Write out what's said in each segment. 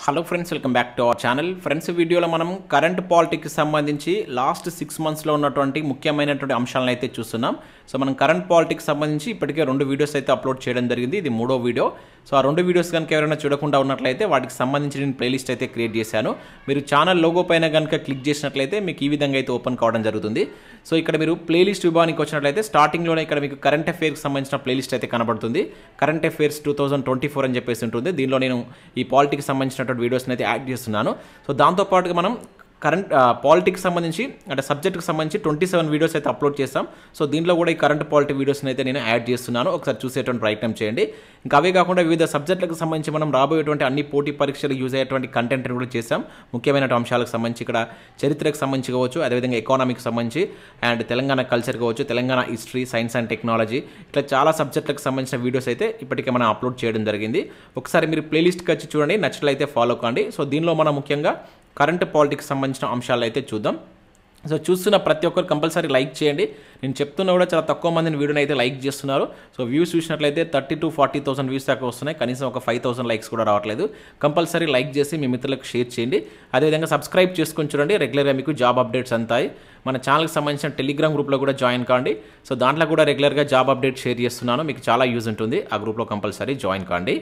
Hello friends, welcome back to our channel. Friends, వీడియోలో మనం current politics సంబంధించి last 6 మంత్స్లో ఉన్నటువంటి ముఖ్యమైనటువంటి అంశాలను అయితే చూస్తున్నాం. సో మనం కరెంట్ పాలిటిక్స్ సంబంధించి ఇప్పటికే 2 వీడియోస్ అయితే అప్లోడ్ చేయడం జరిగింది. ఇది 3వ వీడియో. సో ఆ 2 వీడియోస్ కనుక ఎవరైనా చూడకుండా ఉన్నట్లయితే వాటికి సంబంధించి నేను ప్లేలిస్ట్ అయితే క్రియేట్ చేశాను. మీరు ఛానల్ లోగో పైన కనుక క్లిక్ చేసినట్లయితే మీకు ఈ విధంగా అయితే ఓపెన్ కావడం జరుగుతుంది. సో ఇక్కడ మీరు ప్లేలిస్ట్ విభాగానికి వచ్చినట్లయితే స్టార్టింగ్లోనే ఇక్కడ మీకు కరెంట్ అఫైర్స్కి సంబంధించిన ప్లేలిస్ట్ అయితే కనబడుతుంది. కరెంట్ అఫైర్స్ 2024 అని చెప్పేసి ఉంటుంది. దీనిలో నేను ఈ పాలిటిక్స్ సంబంధించిన వీడియోస్ని అయితే యాడ్ చేస్తున్నాను. సో దాంతోపాటుగా మనం కరెంట్ పాలిటిక్స్ సంబంధించి అంటే సబ్జెక్ట్కి సంబంధించి 27 వీడియోస్ అయితే అప్లోడ్ చేస్తాం. సో దీంట్లో కూడా ఈ కరెంట్ పాలిటిక్ వీడియోస్ని అయితే నేను యాడ్ చేస్తున్నాను. ఒకసారి చూసేటువంటి ప్రయత్నం చేయండి. ఇంకా అవే కాకుండా వివిధ సబ్జెక్టులకు సంబంధించి మనం రాబోయేటువంటి అన్ని పోటీ పరీక్షలు యూజ్ అయ్యేటువంటి కంటెంట్ని కూడా చేసాం. ముఖ్యమైన అంశాలకు సంబంధించి ఇక్కడ చరిత్రకు సంబంధించి కావచ్చు, అదేవిధంగా ఎకానమీకి సంబంధించి అండ్ తెలంగాణ కల్చర్ కావచ్చు, Telangana history, science and technology, ఇట్లా చాలా సబ్జెక్టులకు సంబంధించిన వీడియోస్ అయితే ఇప్పటికే మనం అప్లోడ్ చేయడం జరిగింది. ఒకసారి మీరు ప్లేలిస్ట్కి వచ్చి చూడండి, నచ్చినట్లయితే ఫాలో కండి. సో దీనిలో మనం ముఖ్యంగా కరెంట్ పాలిటిక్స్ సంబంధించిన అంశాలు అయితే చూద్దాం. సో చూస్తున్న ప్రతి ఒక్కరు కంపల్సరీ లైక్ చేయండి. నేను చెప్తున్నా కూడా చాలా తక్కువ మందిని వీడియోని అయితే లైక్ చేస్తున్నారు. సో వ్యూస్ చూసినట్లయితే 30,000 to 40,000 వ్యూస్ దాకా వస్తున్నాయి. కనీసం ఒక 5,000 లైక్స్ కూడా రావట్లేదు. కంపల్సరీ లైక్ చేసి మీ మిత్రులకు షేర్ చేయండి. అదేవిధంగా సబ్స్క్రైబ్ చేసుకొని చూడండి. రెగ్యులర్గా మీకు జాబ్ అప్డేట్స్ అంతాయి. మన ఛానల్కి సంబంధించిన టెలిగ్రామ్ గ్రూప్లో కూడా జాయిన్ కాండి. సో దాంట్లో కూడా రెగ్యులర్గా జాబ్ అప్డేట్ షేర్ చేస్తున్నాను. మీకు చాలా యూజ్ ఉంటుంది. ఆ గ్రూప్లో కంపల్సరీ జాయిన్ కాండి.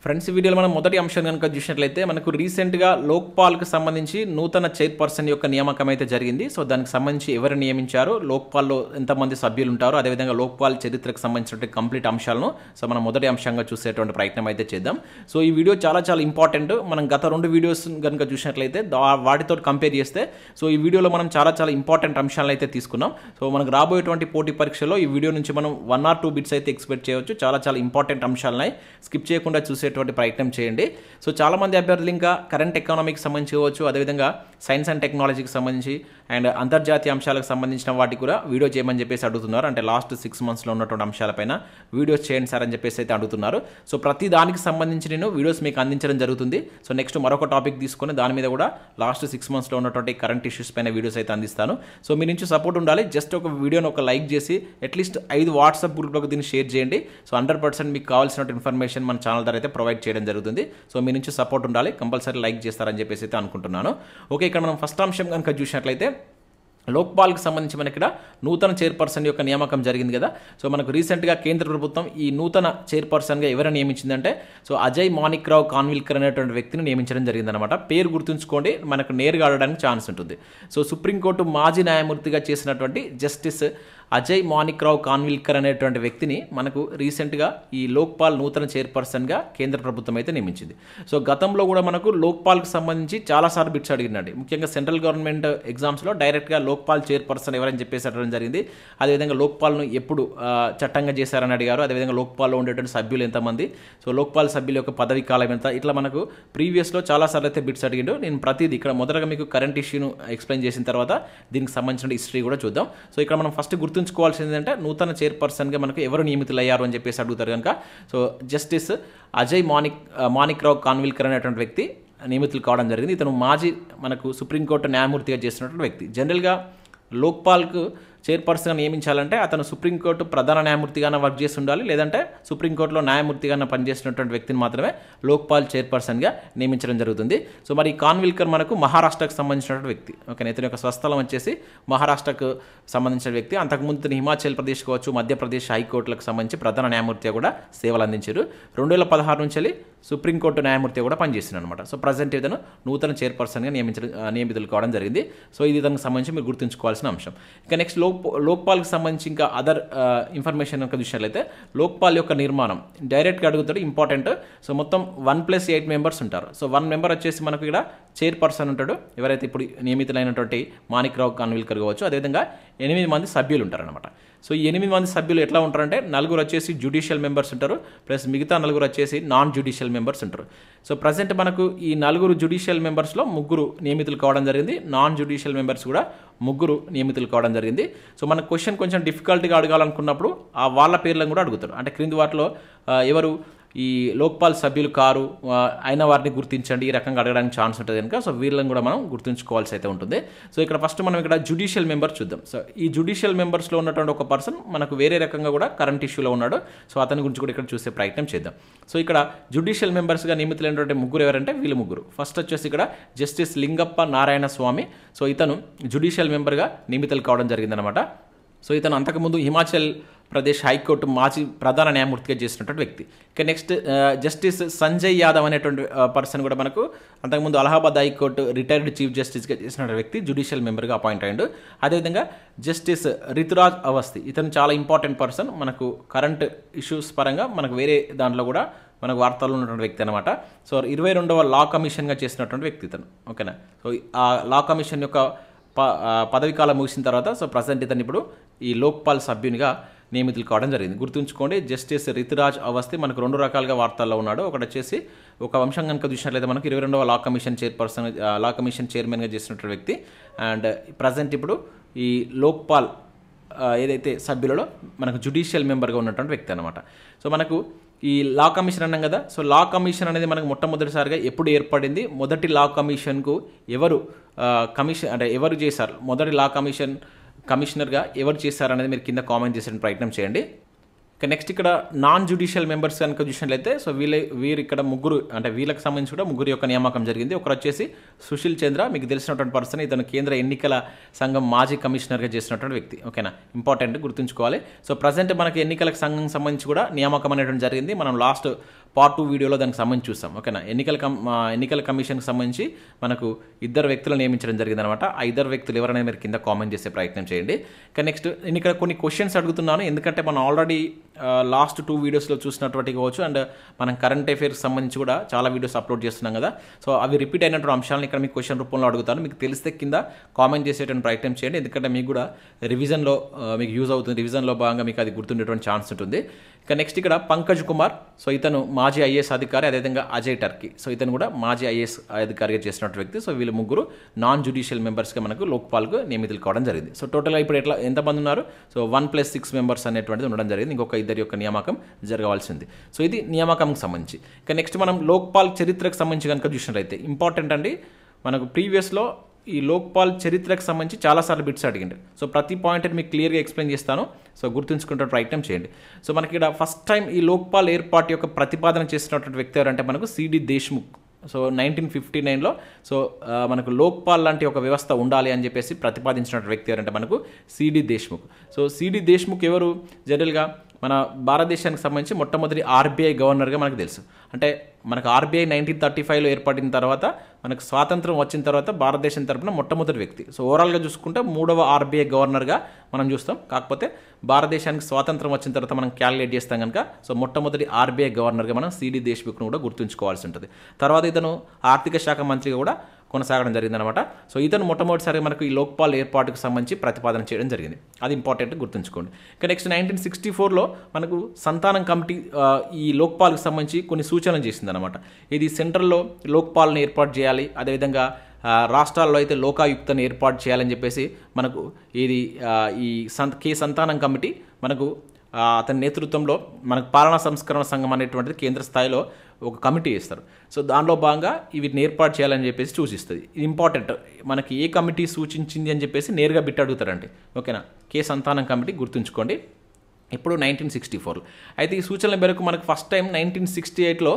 ఫ్రెండ్స్, వీడియోలో మనం మొదటి అంశం కనుక చూసినట్లయితే మనకు రీసెంట్గా లోక్పాల్కి సంబంధించి నూతన చైర్పర్సన్ యొక్క నియామకం అయితే జరిగింది. సో దానికి సంబంధించి ఎవరు నియమించారు, లోక్పాల్లో ఎంతమంది సభ్యులు ఉంటారు, అదేవిధంగా లోక్పాల్ చరిత్రకు సంబంధించినటువంటి కంప్లీట్ అంశాలను సో మనం మొదటి అంశంగా చూసేటువంటి ప్రయత్నం అయితే చేద్దాం. సో ఈ వీడియో చాలా చాలా ఇంపార్టెంట్. మనం గత 2 వీడియోస్ కనుక చూసినట్లయితే వాటితో కంపేర్ చేస్తే సో ఈ వీడియోలో మనం చాలా చాలా ఇంపార్టెంట్ అంశాలను అయితే తీసుకున్నాం. సో మనకు రాబోయేటువంటి పోటీ పరీక్షలో ఈ వీడియో నుంచి మనం 1 or 2 బిట్స్ అయితే ఎక్స్పెక్ట్ చేయవచ్చు. చాలా చాలా ఇంపార్టెంట్ అంశాలని స్కిప్ చేయకుండా చూసే ప్రయత్నం చేయండి. సో చాలా మంది అభ్యర్థులు ఇంకా కరెంట్ ఎకానమీకి సంబంధించి కావచ్చు, అదేవిధంగా సైన్స్ అండ్ టెక్నాలజీకి సంబంధించి అండ్ అంతర్జాతీయ అంశాలకు సంబంధించిన వాటికి కూడా వీడియో చేయమని చెప్పేసి అడుగుతున్నారు. అంటే లాస్ట్ 6 మంత్స్లో ఉన్నటువంటి అంశాలపైన వీడియోస్ చేయండి సార్ అని చెప్పేసి అయితే అడుగుతున్నారు. సో ప్రతి దానికి సంబంధించి నేను వీడియోస్ మీకు అందించడం జరుగుతుంది. సో నెక్స్ట్ మరొక టాపిక్ తీసుకొని దాని మీద కూడా లాస్ట్ 6 మంత్స్లో ఉన్నటువంటి కరెంట్ ఇష్యూస్ పైన వీడియోస్ అయితే అందిస్తాను. సో మీ నుంచి సపోర్ట్ ఉండాలి. జస్ట్ ఒక వీడియోని ఒక లైక్ చేసి అట్లీస్ట్ 5 వాట్సాప్ గ్రూప్లోకి దీన్ని షేర్ చేయండి. సో 100% మీకు కావాల్సిన ఇన్ఫర్మేషన్ మన ఛానల్ ద్వారా అయితే ప్రొవైడ్ చేయడం జరుగుతుంది. సో మీ నుంచి సపోర్ట్ ఉండాలి. కంపల్సరీ లైక్ చేస్తారని చెప్పేసి అయితే అనుకుంటున్నాను. ఓకే, ఇక్కడ మనం ఫస్ట్ అంశం కనుక చూసినట్లయితే లోక్పాల్కి సంబంధించి మనకి ఇక్కడ నూతన చైర్పర్సన్ యొక్క నియామకం జరిగింది కదా. సో మనకు రీసెంట్గా కేంద్ర ప్రభుత్వం ఈ నూతన చైర్పర్సన్గా ఎవరైనా నియమించిందంటే సో అజయ్ మాణిక్రావు కాన్విల్కర్ అనేటువంటి వ్యక్తిని నియమించడం జరిగిందనమాట. పేరు గుర్తుంచుకోండి, మనకు నేరుగా ఆడడానికి ఛాన్స్ ఉంటుంది. సో సుప్రీంకోర్టు మాజీ న్యాయమూర్తిగా చేసినటువంటి జస్టిస్ అజయ్ మాణిక్రావు కాన్విల్కర్ అనేటువంటి వ్యక్తిని మనకు రీసెంట్గా ఈ లోక్పాల్ నూతన చైర్పర్సన్గా కేంద్ర ప్రభుత్వం అయితే నియమించింది. సో గతంలో కూడా మనకు లోక్పాల్కి సంబంధించి చాలాసార్లు బిట్స్ అడిగినండి. ముఖ్యంగా సెంట్రల్ గవర్నమెంట్ ఎగ్జామ్స్లో డైరెక్ట్గా లోక్పాల్ చైర్పర్సన్ ఎవరని చెప్పేసి అడగడం జరిగింది. అదేవిధంగా లోక్పాల్ను ఎప్పుడు చట్టంగా చేశారని అడిగారు. అదేవిధంగా లోక్పాల్లో ఉండేటువంటి సభ్యులు ఎంతమంది, సో లోక్పాల్ సభ్యుల యొక్క పదవి కాలం ఎంత, ఇట్లా మనకు ప్రీవియస్లో చాలాసార్లు అయితే బిట్స్ అడిగిండు. నేను ప్రతిదీ ఇక్కడ మొదటగా మీకు కరెంట్ ఇష్యూను ఎక్స్ప్లెయిన్ చేసిన తర్వాత దీనికి సంబంధించిన హిస్టరీ కూడా చూద్దాం. సో ఇక్కడ మనం ఫస్ట్ గుర్తుంచుకోవాల్సింది ఏంటంటే నూతన చైర్పర్సన్గా మనకు ఎవరు నియమితులయ్యారు అని చెప్పేసి అడుగుతారు కనుక సో జస్టిస్ అజయ్ మాణిక్రావు కాన్విల్కర్ అనేటువంటి వ్యక్తి నియమితులు కావడం జరిగింది. ఇతను మాజీ మనకు సుప్రీంకోర్టు న్యాయమూర్తిగా చేసినటువంటి వ్యక్తి. జనరల్గా లోక్పాల్కు చైర్పర్సన్గా నియమించాలంటే అతను సుప్రీంకోర్టు ప్రధాన న్యాయమూర్తిగానే వర్క్ చేసి ఉండాలి, లేదంటే సుప్రీంకోర్టులో న్యాయమూర్తిగానే పనిచేసినటువంటి వ్యక్తిని మాత్రమే లోక్పాల్ చైర్పర్సన్గా నియమించడం జరుగుతుంది. సో మరి కాన్విల్కర్ మనకు మహారాష్ట్రకు సంబంధించినటువంటి వ్యక్తి. ఓకే, ఇతని యొక్క స్వస్థలం వచ్చేసి మహారాష్ట్రకు సంబంధించిన వ్యక్తి. అంతకుముందు ఇతను హిమాచల్ ప్రదేశ్ కావచ్చు, మధ్యప్రదేశ్ హైకోర్టులకు సంబంధించి ప్రధాన న్యాయమూర్తిగా కూడా సేవలు అందించారు. 2016 నుంచి సుప్రీంకోర్టు న్యాయమూర్తిగా కూడా పనిచేసిన అనమాట. సో ప్రజెంట్ ఇతను నూతన చైర్పర్సన్గా నియమితులు కావడం జరిగింది. సో ఇది దానికి సంబంధించి మీరు గుర్తుంచుకోవాల్సిన అంశం. ఇక నెక్స్ట్ లోక్పాల్కి సంబంధించి ఇంకా అదర్ ఇన్ఫర్మేషన్ కనుక చూసినట్లయితే లోక్పాల్ యొక్క నిర్మాణం డైరెక్ట్గా అడుగుతాడు, ఇంపార్టెంట్. సో మొత్తం 1+8 మెంబర్స్ ఉంటారు. సో 1 మెంబర్ వచ్చేసి మనకు ఇక్కడ చైర్పర్సన్ ఉంటాడు, ఎవరైతే ఇప్పుడు నియమితులైనటువంటి మాణిక్రావు కాన్విల్కర్ కావచ్చు. అదేవిధంగా 8 మంది సభ్యులు ఉంటారనమాట. సో ఈ 8 మంది సభ్యులు ఎట్లా ఉంటారంటే 4 వచ్చేసి జ్యుడిషియల్ మెంబర్స్ ఉంటారు, ప్లస్ మిగతా 4 వచ్చేసి నాన్ జ్యుడిషియల్ మెంబర్స్ ఉంటారు. సో ప్రజెంట్ మనకు ఈ 4 జ్యుడిషియల్ మెంబర్స్లో 3 నియమితులు కావడం జరిగింది. నాన్ జ్యుడిషియల్ మెంబర్స్ కూడా 3 నియమితులు కావడం జరిగింది. సో మన క్వశ్చన్ కొంచెం డిఫికల్ట్గా అడగాలనుకున్నప్పుడు వాళ్ళ పేర్లను కూడా అడుగుతారు. అంటే క్రింది వాటిలో ఎవరు ఈ లోక్పాల్ సభ్యులు కారు అయిన వారిని గుర్తించండి ఈ రకంగా అడగడానికి ఛాన్స్ ఉంటుంది కనుక సో వీళ్ళని కూడా మనం గుర్తుంచుకోవాల్సి అయితే ఉంటుంది. సో ఇక్కడ ఫస్ట్ మనం ఇక్కడ జ్యుడిషియల్ మెంబర్ చూద్దాం. సో ఈ జ్యుడిషియల్ మెంబర్స్లో ఉన్నటువంటి ఒక పర్సన్ మనకు వేరే రకంగా కూడా కరెంట్ ఇష్యూలో ఉన్నాడు. సో అతని గురించి కూడా ఇక్కడ చూసే ప్రయత్నం చేద్దాం. సో ఇక్కడ జ్యుడిషియల్ మెంబర్స్గా నియమితులైనటువంటి ముగ్గురు ఎవరంటే వీళ్ళు ముగ్గురు. ఫస్ట్ వచ్చేసి ఇక్కడ జస్టిస్ లింగప్ప నారాయణ స్వామి. సో ఇతను జ్యుడిషియల్ మెంబర్గా నియమితులు కావడం జరిగిందనమాట. సో ఇతను అంతకుముందు హిమాచల్ ప్రదేశ్ హైకోర్టు మాజీ ప్రధాన న్యాయమూర్తిగా చేసినటువంటి వ్యక్తి. ఇక నెక్స్ట్ జస్టిస్ సంజయ్ యాదవ్ అనేటువంటి పర్సన్ కూడా మనకు అంతకుముందు అలహాబాద్ హైకోర్టు రిటైర్డ్ చీఫ్ జస్టిస్గా చేసిన వ్యక్తి జ్యుడిషియల్ మెంబర్గా అపాయింట్ అయ్యాడు. అదేవిధంగా జస్టిస్ రితురాజ్ అవస్థి, ఇతను చాలా ఇంపార్టెంట్ పర్సన్, మనకు కరెంట్ ఇష్యూస్ పరంగా మనకు వేరే దాంట్లో కూడా మనకు వార్తల్లో ఉన్నటువంటి వ్యక్తి అనమాట. సో 22వ లా కమిషన్గా చేసినటువంటి వ్యక్తి ఇతను. ఓకేనా. సో ఆ లా కమిషన్ యొక్క పదవి కాలం ముగిసిన తర్వాత సో ప్రజెంట్ ఇతను ఇప్పుడు ఈ లోక్పాల్ సభ్యునిగా నియమితులు కావడం జరిగింది. గుర్తుంచుకోండి, జస్టిస్ రితురాజ్ అవస్థి మనకు 2 రకాలుగా వార్తల్లో ఉన్నాడు. ఒకటి వచ్చేసి ఒక వంశం కనుక చూసినట్లయితే మనకు 22వ లా కమిషన్ చైర్మన్గా చేసినటువంటి వ్యక్తి. అండ్ ప్రజెంట్ ఇప్పుడు ఈ లోక్పాల్ ఏదైతే సభ్యులలో మనకు జ్యుడిషియల్ మెంబర్గా ఉన్నటువంటి వ్యక్తి అనమాట. సో మనకు ఈ లా కమిషన్ అన్నాం కదా. సో లా కమిషన్ అనేది మనకు మొట్టమొదటిసారిగా ఎప్పుడు ఏర్పడింది, మొదటి లా కమిషన్కు ఎవరు ఎవరు చేశారు, మొదటి లా కమిషనర్గా ఎవరు చేశారనేది మీరు కింద కామెంట్ చేసే ప్రయత్నం చేయండి. ఇక నెక్స్ట్ ఇక్కడ నాన్ జ్యుడిషియల్ మెంబర్స్ కనుక చూసినట్లయితే సో వీరు ఇక్కడ ముగ్గురు, అంటే వీళ్ళకి సంబంధించి కూడా ముగ్గురు యొక్క నియామకం జరిగింది. ఒకరు వచ్చేసి సుశీల్ చంద్ర, మీకు తెలిసినటువంటి పర్సన్, ఇతను కేంద్ర ఎన్నికల సంఘం మాజీ కమిషనర్గా చేసినటువంటి వ్యక్తి. ఓకేనా, ఇంపార్టెంట్ గుర్తుంచుకోవాలి. సో ప్రజెంట్ మనకి ఎన్నికల సంఘం సంబంధించి కూడా నియామకం అనేటువంటి జరిగింది. మనం లాస్ట్ పార్ట్ 2 వీడియోలో దానికి సంబంధించి చూస్తాం. ఓకేనా, ఎన్నికల కమిషన్కి సంబంధించి మనకు 2 వ్యక్తులు నియమించడం జరిగింది అనమాట. ఆ 2 వ్యక్తులు ఎవరైనా మీరు కింద కామెంట్ చేసే ప్రయత్నం చేయండి. ఇక నెక్స్ట్ నేను ఇక్కడ కొన్ని క్వశ్చన్స్ అడుగుతున్నాను, ఎందుకంటే మనం ఆల్రెడీ లాస్ట్ 2 వీడియోస్లో చూసినటువంటి కావచ్చు, అండ్ మనం కరెంట్ అఫైర్స్ సంబంధించి కూడా చాలా వీడియోస్ అప్లోడ్ చేస్తున్నాం కదా. సో అవి రిపీట్ అయినటువంటి అంశాలను ఇక్కడ మీకు క్వశ్చన్ రూపంలో అడుగుతాను. మీకు తెలిస్తే కింద కామెంట్ చేసేటువంటి ప్రయత్నం చేయండి, ఎందుకంటే మీకు కూడా రివిజన్లో మీకు యూజ్ అవుతుంది. రివిజన్లో భాగంగా మీకు అది గుర్తుండేటువంటి ఛాన్స్ ఉంటుంది. ఇక నెక్స్ట్ ఇక్కడ పంకజ్ కుమార్, సో ఇతను మాజీ ఐఏఎస్ అధికారి. అదేవిధంగా అజయ్ టర్కీ, సో ఇతను కూడా మాజీ ఐఏఎస్ అధికారిగా చేసినటువంటి వ్యక్తి. సో వీళ్ళు ముగ్గురు నాన్ జ్యుడిషియల్ మెంబర్స్గా మనకు లోక్పాల్కు నియమితులు కావడం జరిగింది. సో టోటల్గా ఇప్పుడు ఎంతమంది ఉన్నారు, సో 1+6 మెంబర్స్ అనేటువంటిది ఉండడం జరిగింది. ఇంకొక 2 యొక్క నియామకం జరగవలసింది. సో ఇది నియామకంకి సంబంధించి. ఇక నెక్స్ట్ మనం లోక్పాల్ చరిత్రకు సంబంధించి కనుక చూసినట్లయితే ఇంపార్టెంట్ అండి, మనకు ప్రీవియస్లో ఈ లోక్పాల్ చరిత్రకు సంబంధించి చాలాసార్లు బిట్స్ అడిగింది. సో ప్రతి పాయింట్ మీకు క్లియర్గా ఎక్స్ప్లెయిన్ చేస్తాను. సో గుర్తుంచుకుంటే ప్రయత్నం చేయండి. సో మనకి ఇక్కడ ఫస్ట్ టైం ఈ లోక్పాల్ ఏర్పాటు యొక్క ప్రతిపాదన చేసినటువంటి వ్యక్తి ఎవరంటే మనకు సిడి దేశ్ముఖ్. సో 1959లో సో మనకు లోక్పాల్ లాంటి ఒక వ్యవస్థ ఉండాలి అని చెప్పేసి ప్రతిపాదించినటువంటి వ్యక్తి ఎవరంటే మనకు C D Deshmukh. So C D Deshmukh ఎవరు, జనరల్గా మన భారతదేశానికి సంబంధించి మొట్టమొదటి ఆర్బీఐ గవర్నర్గా మనకు తెలుసు. అంటే మనకు ఆర్బీఐ 1935లో ఏర్పడిన తర్వాత మనకు స్వాతంత్రం వచ్చిన తర్వాత భారతదేశం తరపున మొట్టమొదటి వ్యక్తి. సో ఓవరాల్గా చూసుకుంటే 3వ ఆర్బీఐ గవర్నర్గా మనం చూస్తాం. కాకపోతే భారతదేశానికి స్వాతంత్రం వచ్చిన తర్వాత మనం క్యాలిక్యులేట్ చేస్తాం కనుక సో మొట్టమొదటి ఆర్బీఐ గవర్నర్గా మనం సిడి దేశ్ముఖ్ను కూడా గుర్తుంచుకోవాల్సి ఉంటుంది. తర్వాత ఇతను ఆర్థిక శాఖ మంత్రిగా కూడా కొనసాగడం జరిగిందనమాట. సో ఇతను మొట్టమొదటిసారి మనకు ఈ లోక్పాల్ ఏర్పాటుకు సంబంధించి ప్రతిపాదన చేయడం జరిగింది. అది ఇంపార్టెంట్ గుర్తుంచుకోండి. ఇక నెక్స్ట్ 1964లో మనకు సంతానం కమిటీ ఈ లోక్పాల్కి సంబంధించి కొన్ని సూచనలు చేసిందనమాట. ఇది సెంట్రల్లో లోక్పాల్ని ఏర్పాటు చేయాలి, అదేవిధంగా రాష్ట్రాల్లో అయితే లోకాయుక్తను ఏర్పాటు చేయాలని చెప్పేసి మనకు ఇది ఈ సంతానం కమిటీ మనకు అతని నేతృత్వంలో మనకు పాలనా సంస్కరణ సంఘం అనేటువంటిది కేంద్ర స్థాయిలో ఒక కమిటీ ఇస్తారు. సో దానిలో భాగంగా వీటిని ఏర్పాటు చేయాలని చెప్పేసి సూచిస్తుంది. ఇది ఇంపార్టెంట్, మనకి ఏ కమిటీ సూచించింది అని చెప్పేసి నేరుగా బిట్ అడుగుతారండి. ఓకేనా, సంతానం కమిటీ గుర్తుంచుకోండి. ఇప్పుడు 1964లో అయితే ఈ సూచనల మేరకు మనకు ఫస్ట్ టైం 1968లో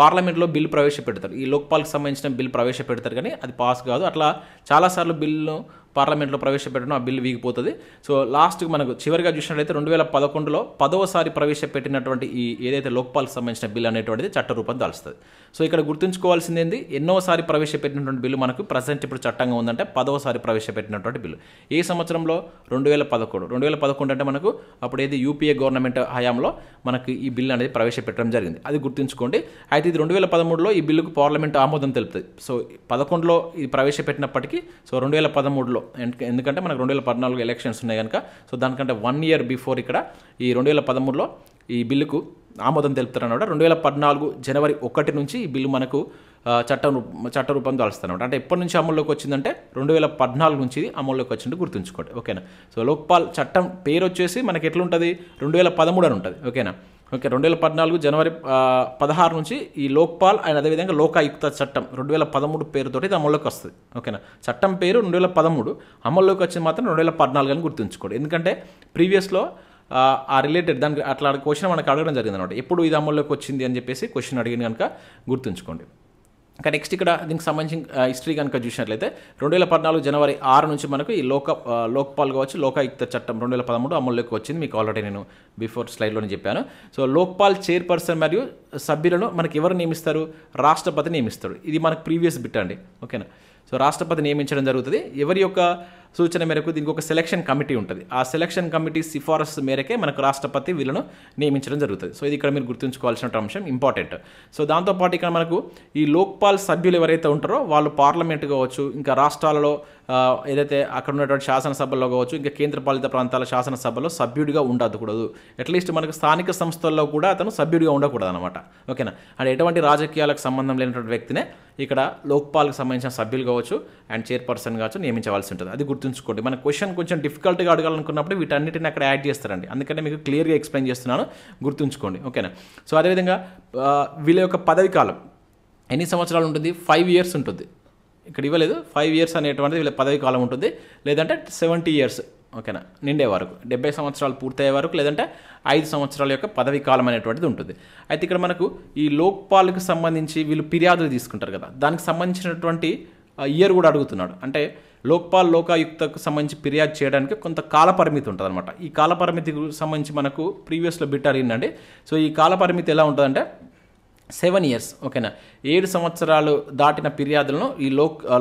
పార్లమెంట్లో బిల్లు ప్రవేశపెడతారు. ఈ లోక్పాల్కి సంబంధించిన బిల్లు ప్రవేశపెడతారు, కానీ అది పాస్ కాదు. అట్లా చాలాసార్లు బిల్లును పార్లమెంట్లో ప్రవేశపెట్టడం ఆ బిల్లు వీగిపోతుంది. సో లాస్ట్కి మనకు చివరిగా చూసినట్లయితే 2011లో 10వసారి ప్రవేశపెట్టినటువంటి ఈ ఏదైతే లోక్పాల్కి సంబంధించిన బిల్లు అనేటువంటిది చట్టరూపం దాల్స్తుంది. సో ఇక్కడ గుర్తుంచుకోవాల్సింది ఏంది, ఎన్నోసారి ప్రవేశపెట్టినటువంటి బిల్లు మనకు ప్రజెంట్ ఇప్పుడు చట్టంగా ఉందంటే 10వసారి ప్రవేశపెట్టినటువంటి బిల్లు. ఏ సంవత్సరంలో 2011 అంటే మనకు అప్పుడు ఏది యూపీఏ గవర్నమెంట్ హయాంలో మనకు ఈ బిల్లు అనేది ప్రవేశపెట్టడం జరిగింది. అది గుర్తుంచుకోండి. అయితే ఇది 2013లో ఈ బిల్లుకు పార్లమెంట్ ఆమోదం తెలుపుతుంది. సో 11లో ఇది ప్రవేశపెట్టినప్పటికీ సో 2013లో, ఎందుకంటే మనకు 2014 ఎలక్షన్స్ ఉన్నాయి కనుక సో దానికంటే 1 year బిఫోర్ ఇక్కడ ఈ 2013లో ఈ బిల్లుకు ఆమోదం తెలుపుతారన్నమాట. 2014 జనవరి 1 నుంచి ఈ బిల్లు మనకు చట్టరూపం దాల్స్తారన్నమాట. అంటే ఎప్పటి నుంచి అమల్లోకి వచ్చిందంటే 2014 నుంచి ఇది అమల్లోకి వచ్చింది గుర్తుంచుకోండి. ఓకేనా. సో లోక్పాల్ చట్టం పేరు వచ్చేసి మనకి ఎట్లుంటుంది 2013 అని ఉంటుంది. ఓకేనా. ఓకే 2014 జనవరి 16 నుంచి ఈ లోక్పాల్ అండ్ అదేవిధంగా లోకాయుక్త చట్టం 2013 పేరుతోటి ఇది అమల్లోకి వస్తుంది. ఓకేనా, చట్టం పేరు 2013, అమల్లోకి వచ్చింది మాత్రం 2014 అని గుర్తుంచుకోండి. ఎందుకంటే ప్రీవియస్లో ఆ రిలేటెడ్ దానికి అట్లా క్వశ్చన్ మనకు అడగడం జరిగింది అనమాట, ఎప్పుడు ఇది అమల్లోకి వచ్చింది అని చెప్పేసి క్వశ్చన్ అడిగింది కనుక గుర్తుంచుకోండి. ఇంకా నెక్స్ట్ ఇక్కడ దీనికి సంబంధించిన హిస్టరీ కనుక చూసినట్లయితే 2014 జనవరి 6 నుంచి మనకు ఈ లోక్పాల్ కావచ్చు లోకాయుక్త చట్టం 2013 అమల్లోకి వచ్చింది. మీకు ఆల్రెడీ నేను బిఫోర్ స్లైడ్లోనే చెప్పాను. సో లోక్పాల్ చైర్పర్సన్ మరియు సభ్యులను మనకి ఎవరు నియమిస్తారు? రాష్ట్రపతి నియమిస్తాడు. ఇది మనకు ప్రీవియస్ బిట్ అండి. ఓకేనా, సో రాష్ట్రపతి నియమించడం జరుగుతుంది. ఎవరి యొక్క సూచన మేరకు దీనికి ఒక సెలక్షన్ కమిటీ ఉంటుంది. ఆ సెలక్షన్ కమిటీ సిఫారసు మేరకే మనకు రాష్ట్రపతి వీళ్ళను నియమించడం జరుగుతుంది. సో ఇది ఇక్కడ మీరు గుర్తుంచుకోవాల్సిన అంశం, ఇంపార్టెంట్. సో దాంతోపాటు ఇక్కడ మనకు ఈ లోక్పాల్ సభ్యులు ఎవరైతే ఉంటారో వాళ్ళు పార్లమెంట్ కావచ్చు, ఇంకా రాష్ట్రాలలో ఏదైతే అక్కడ ఉన్నటువంటి శాసనసభల్లో కావచ్చు, ఇంకా కేంద్రపాలిత ప్రాంతాల శాసనసభలో సభ్యుడిగా ఉండకూడదు. అట్లీస్ట్ మనకు స్థానిక సంస్థల్లో కూడా అతను సభ్యుడిగా ఉండకూడదు అనమాట. ఓకేనా, అంటే ఎటువంటి రాజకీయాలకు సంబంధం లేనటువంటి వ్యక్తినే ఇక్కడ లోక్పాల్కి సంబంధించిన సభ్యులు కావచ్చు అండ్ చైర్పర్సన్ కావచ్చు నియమించవలసి ఉంటుంది. అది గుర్తుంచుకోండి. మన క్వశ్చన్ కొంచెం డిఫికల్ట్గా అడగాలనుకున్నప్పుడు వీటన్నిటిని అక్కడ యాడ్ చేస్తారండి. అందుకనే మీకు క్లియర్గా ఎక్స్ప్లెయిన్ చేస్తున్నాను, గుర్తుంచుకోండి. ఓకేనా, సో అదేవిధంగా వీళ్ళ యొక్క పదవి కాలం ఎన్ని సంవత్సరాలు ఉంటుంది? 5 years ఉంటుంది. ఇక్కడ ఇవ్వలేదు, 5 years అనేటువంటిది వీళ్ళ పదవి కాలం ఉంటుంది. లేదంటే 70 years, ఓకేనా, నిండే వరకు 70 సంవత్సరాలు పూర్తయ్యే వరకు, లేదంటే 5 సంవత్సరాల యొక్క పదవి కాలం అనేటువంటిది ఉంటుంది. అయితే ఇక్కడ మనకు ఈ లోక్పాల్కి సంబంధించి వీళ్ళు ఫిర్యాదులు తీసుకుంటారు కదా, దానికి సంబంధించినటువంటి ఇయర్ కూడా అడుగుతున్నాడు. అంటే లోక్పాల్ లోకాయుక్తకు సంబంధించి ఫిర్యాదు చేయడానికి కొంత కాల పరిమితి ఉంటుంది అనమాట. ఈ కాల పరిమితికి సంబంధించి మనకు ప్రీవియస్లో బిట్ అడిగిందండి. సో ఈ కాల పరిమితి ఎలా ఉంటుందంటే 7 years. ఓకేనా, 7 సంవత్సరాలు దాటిన ఫిర్యాదులను ఈ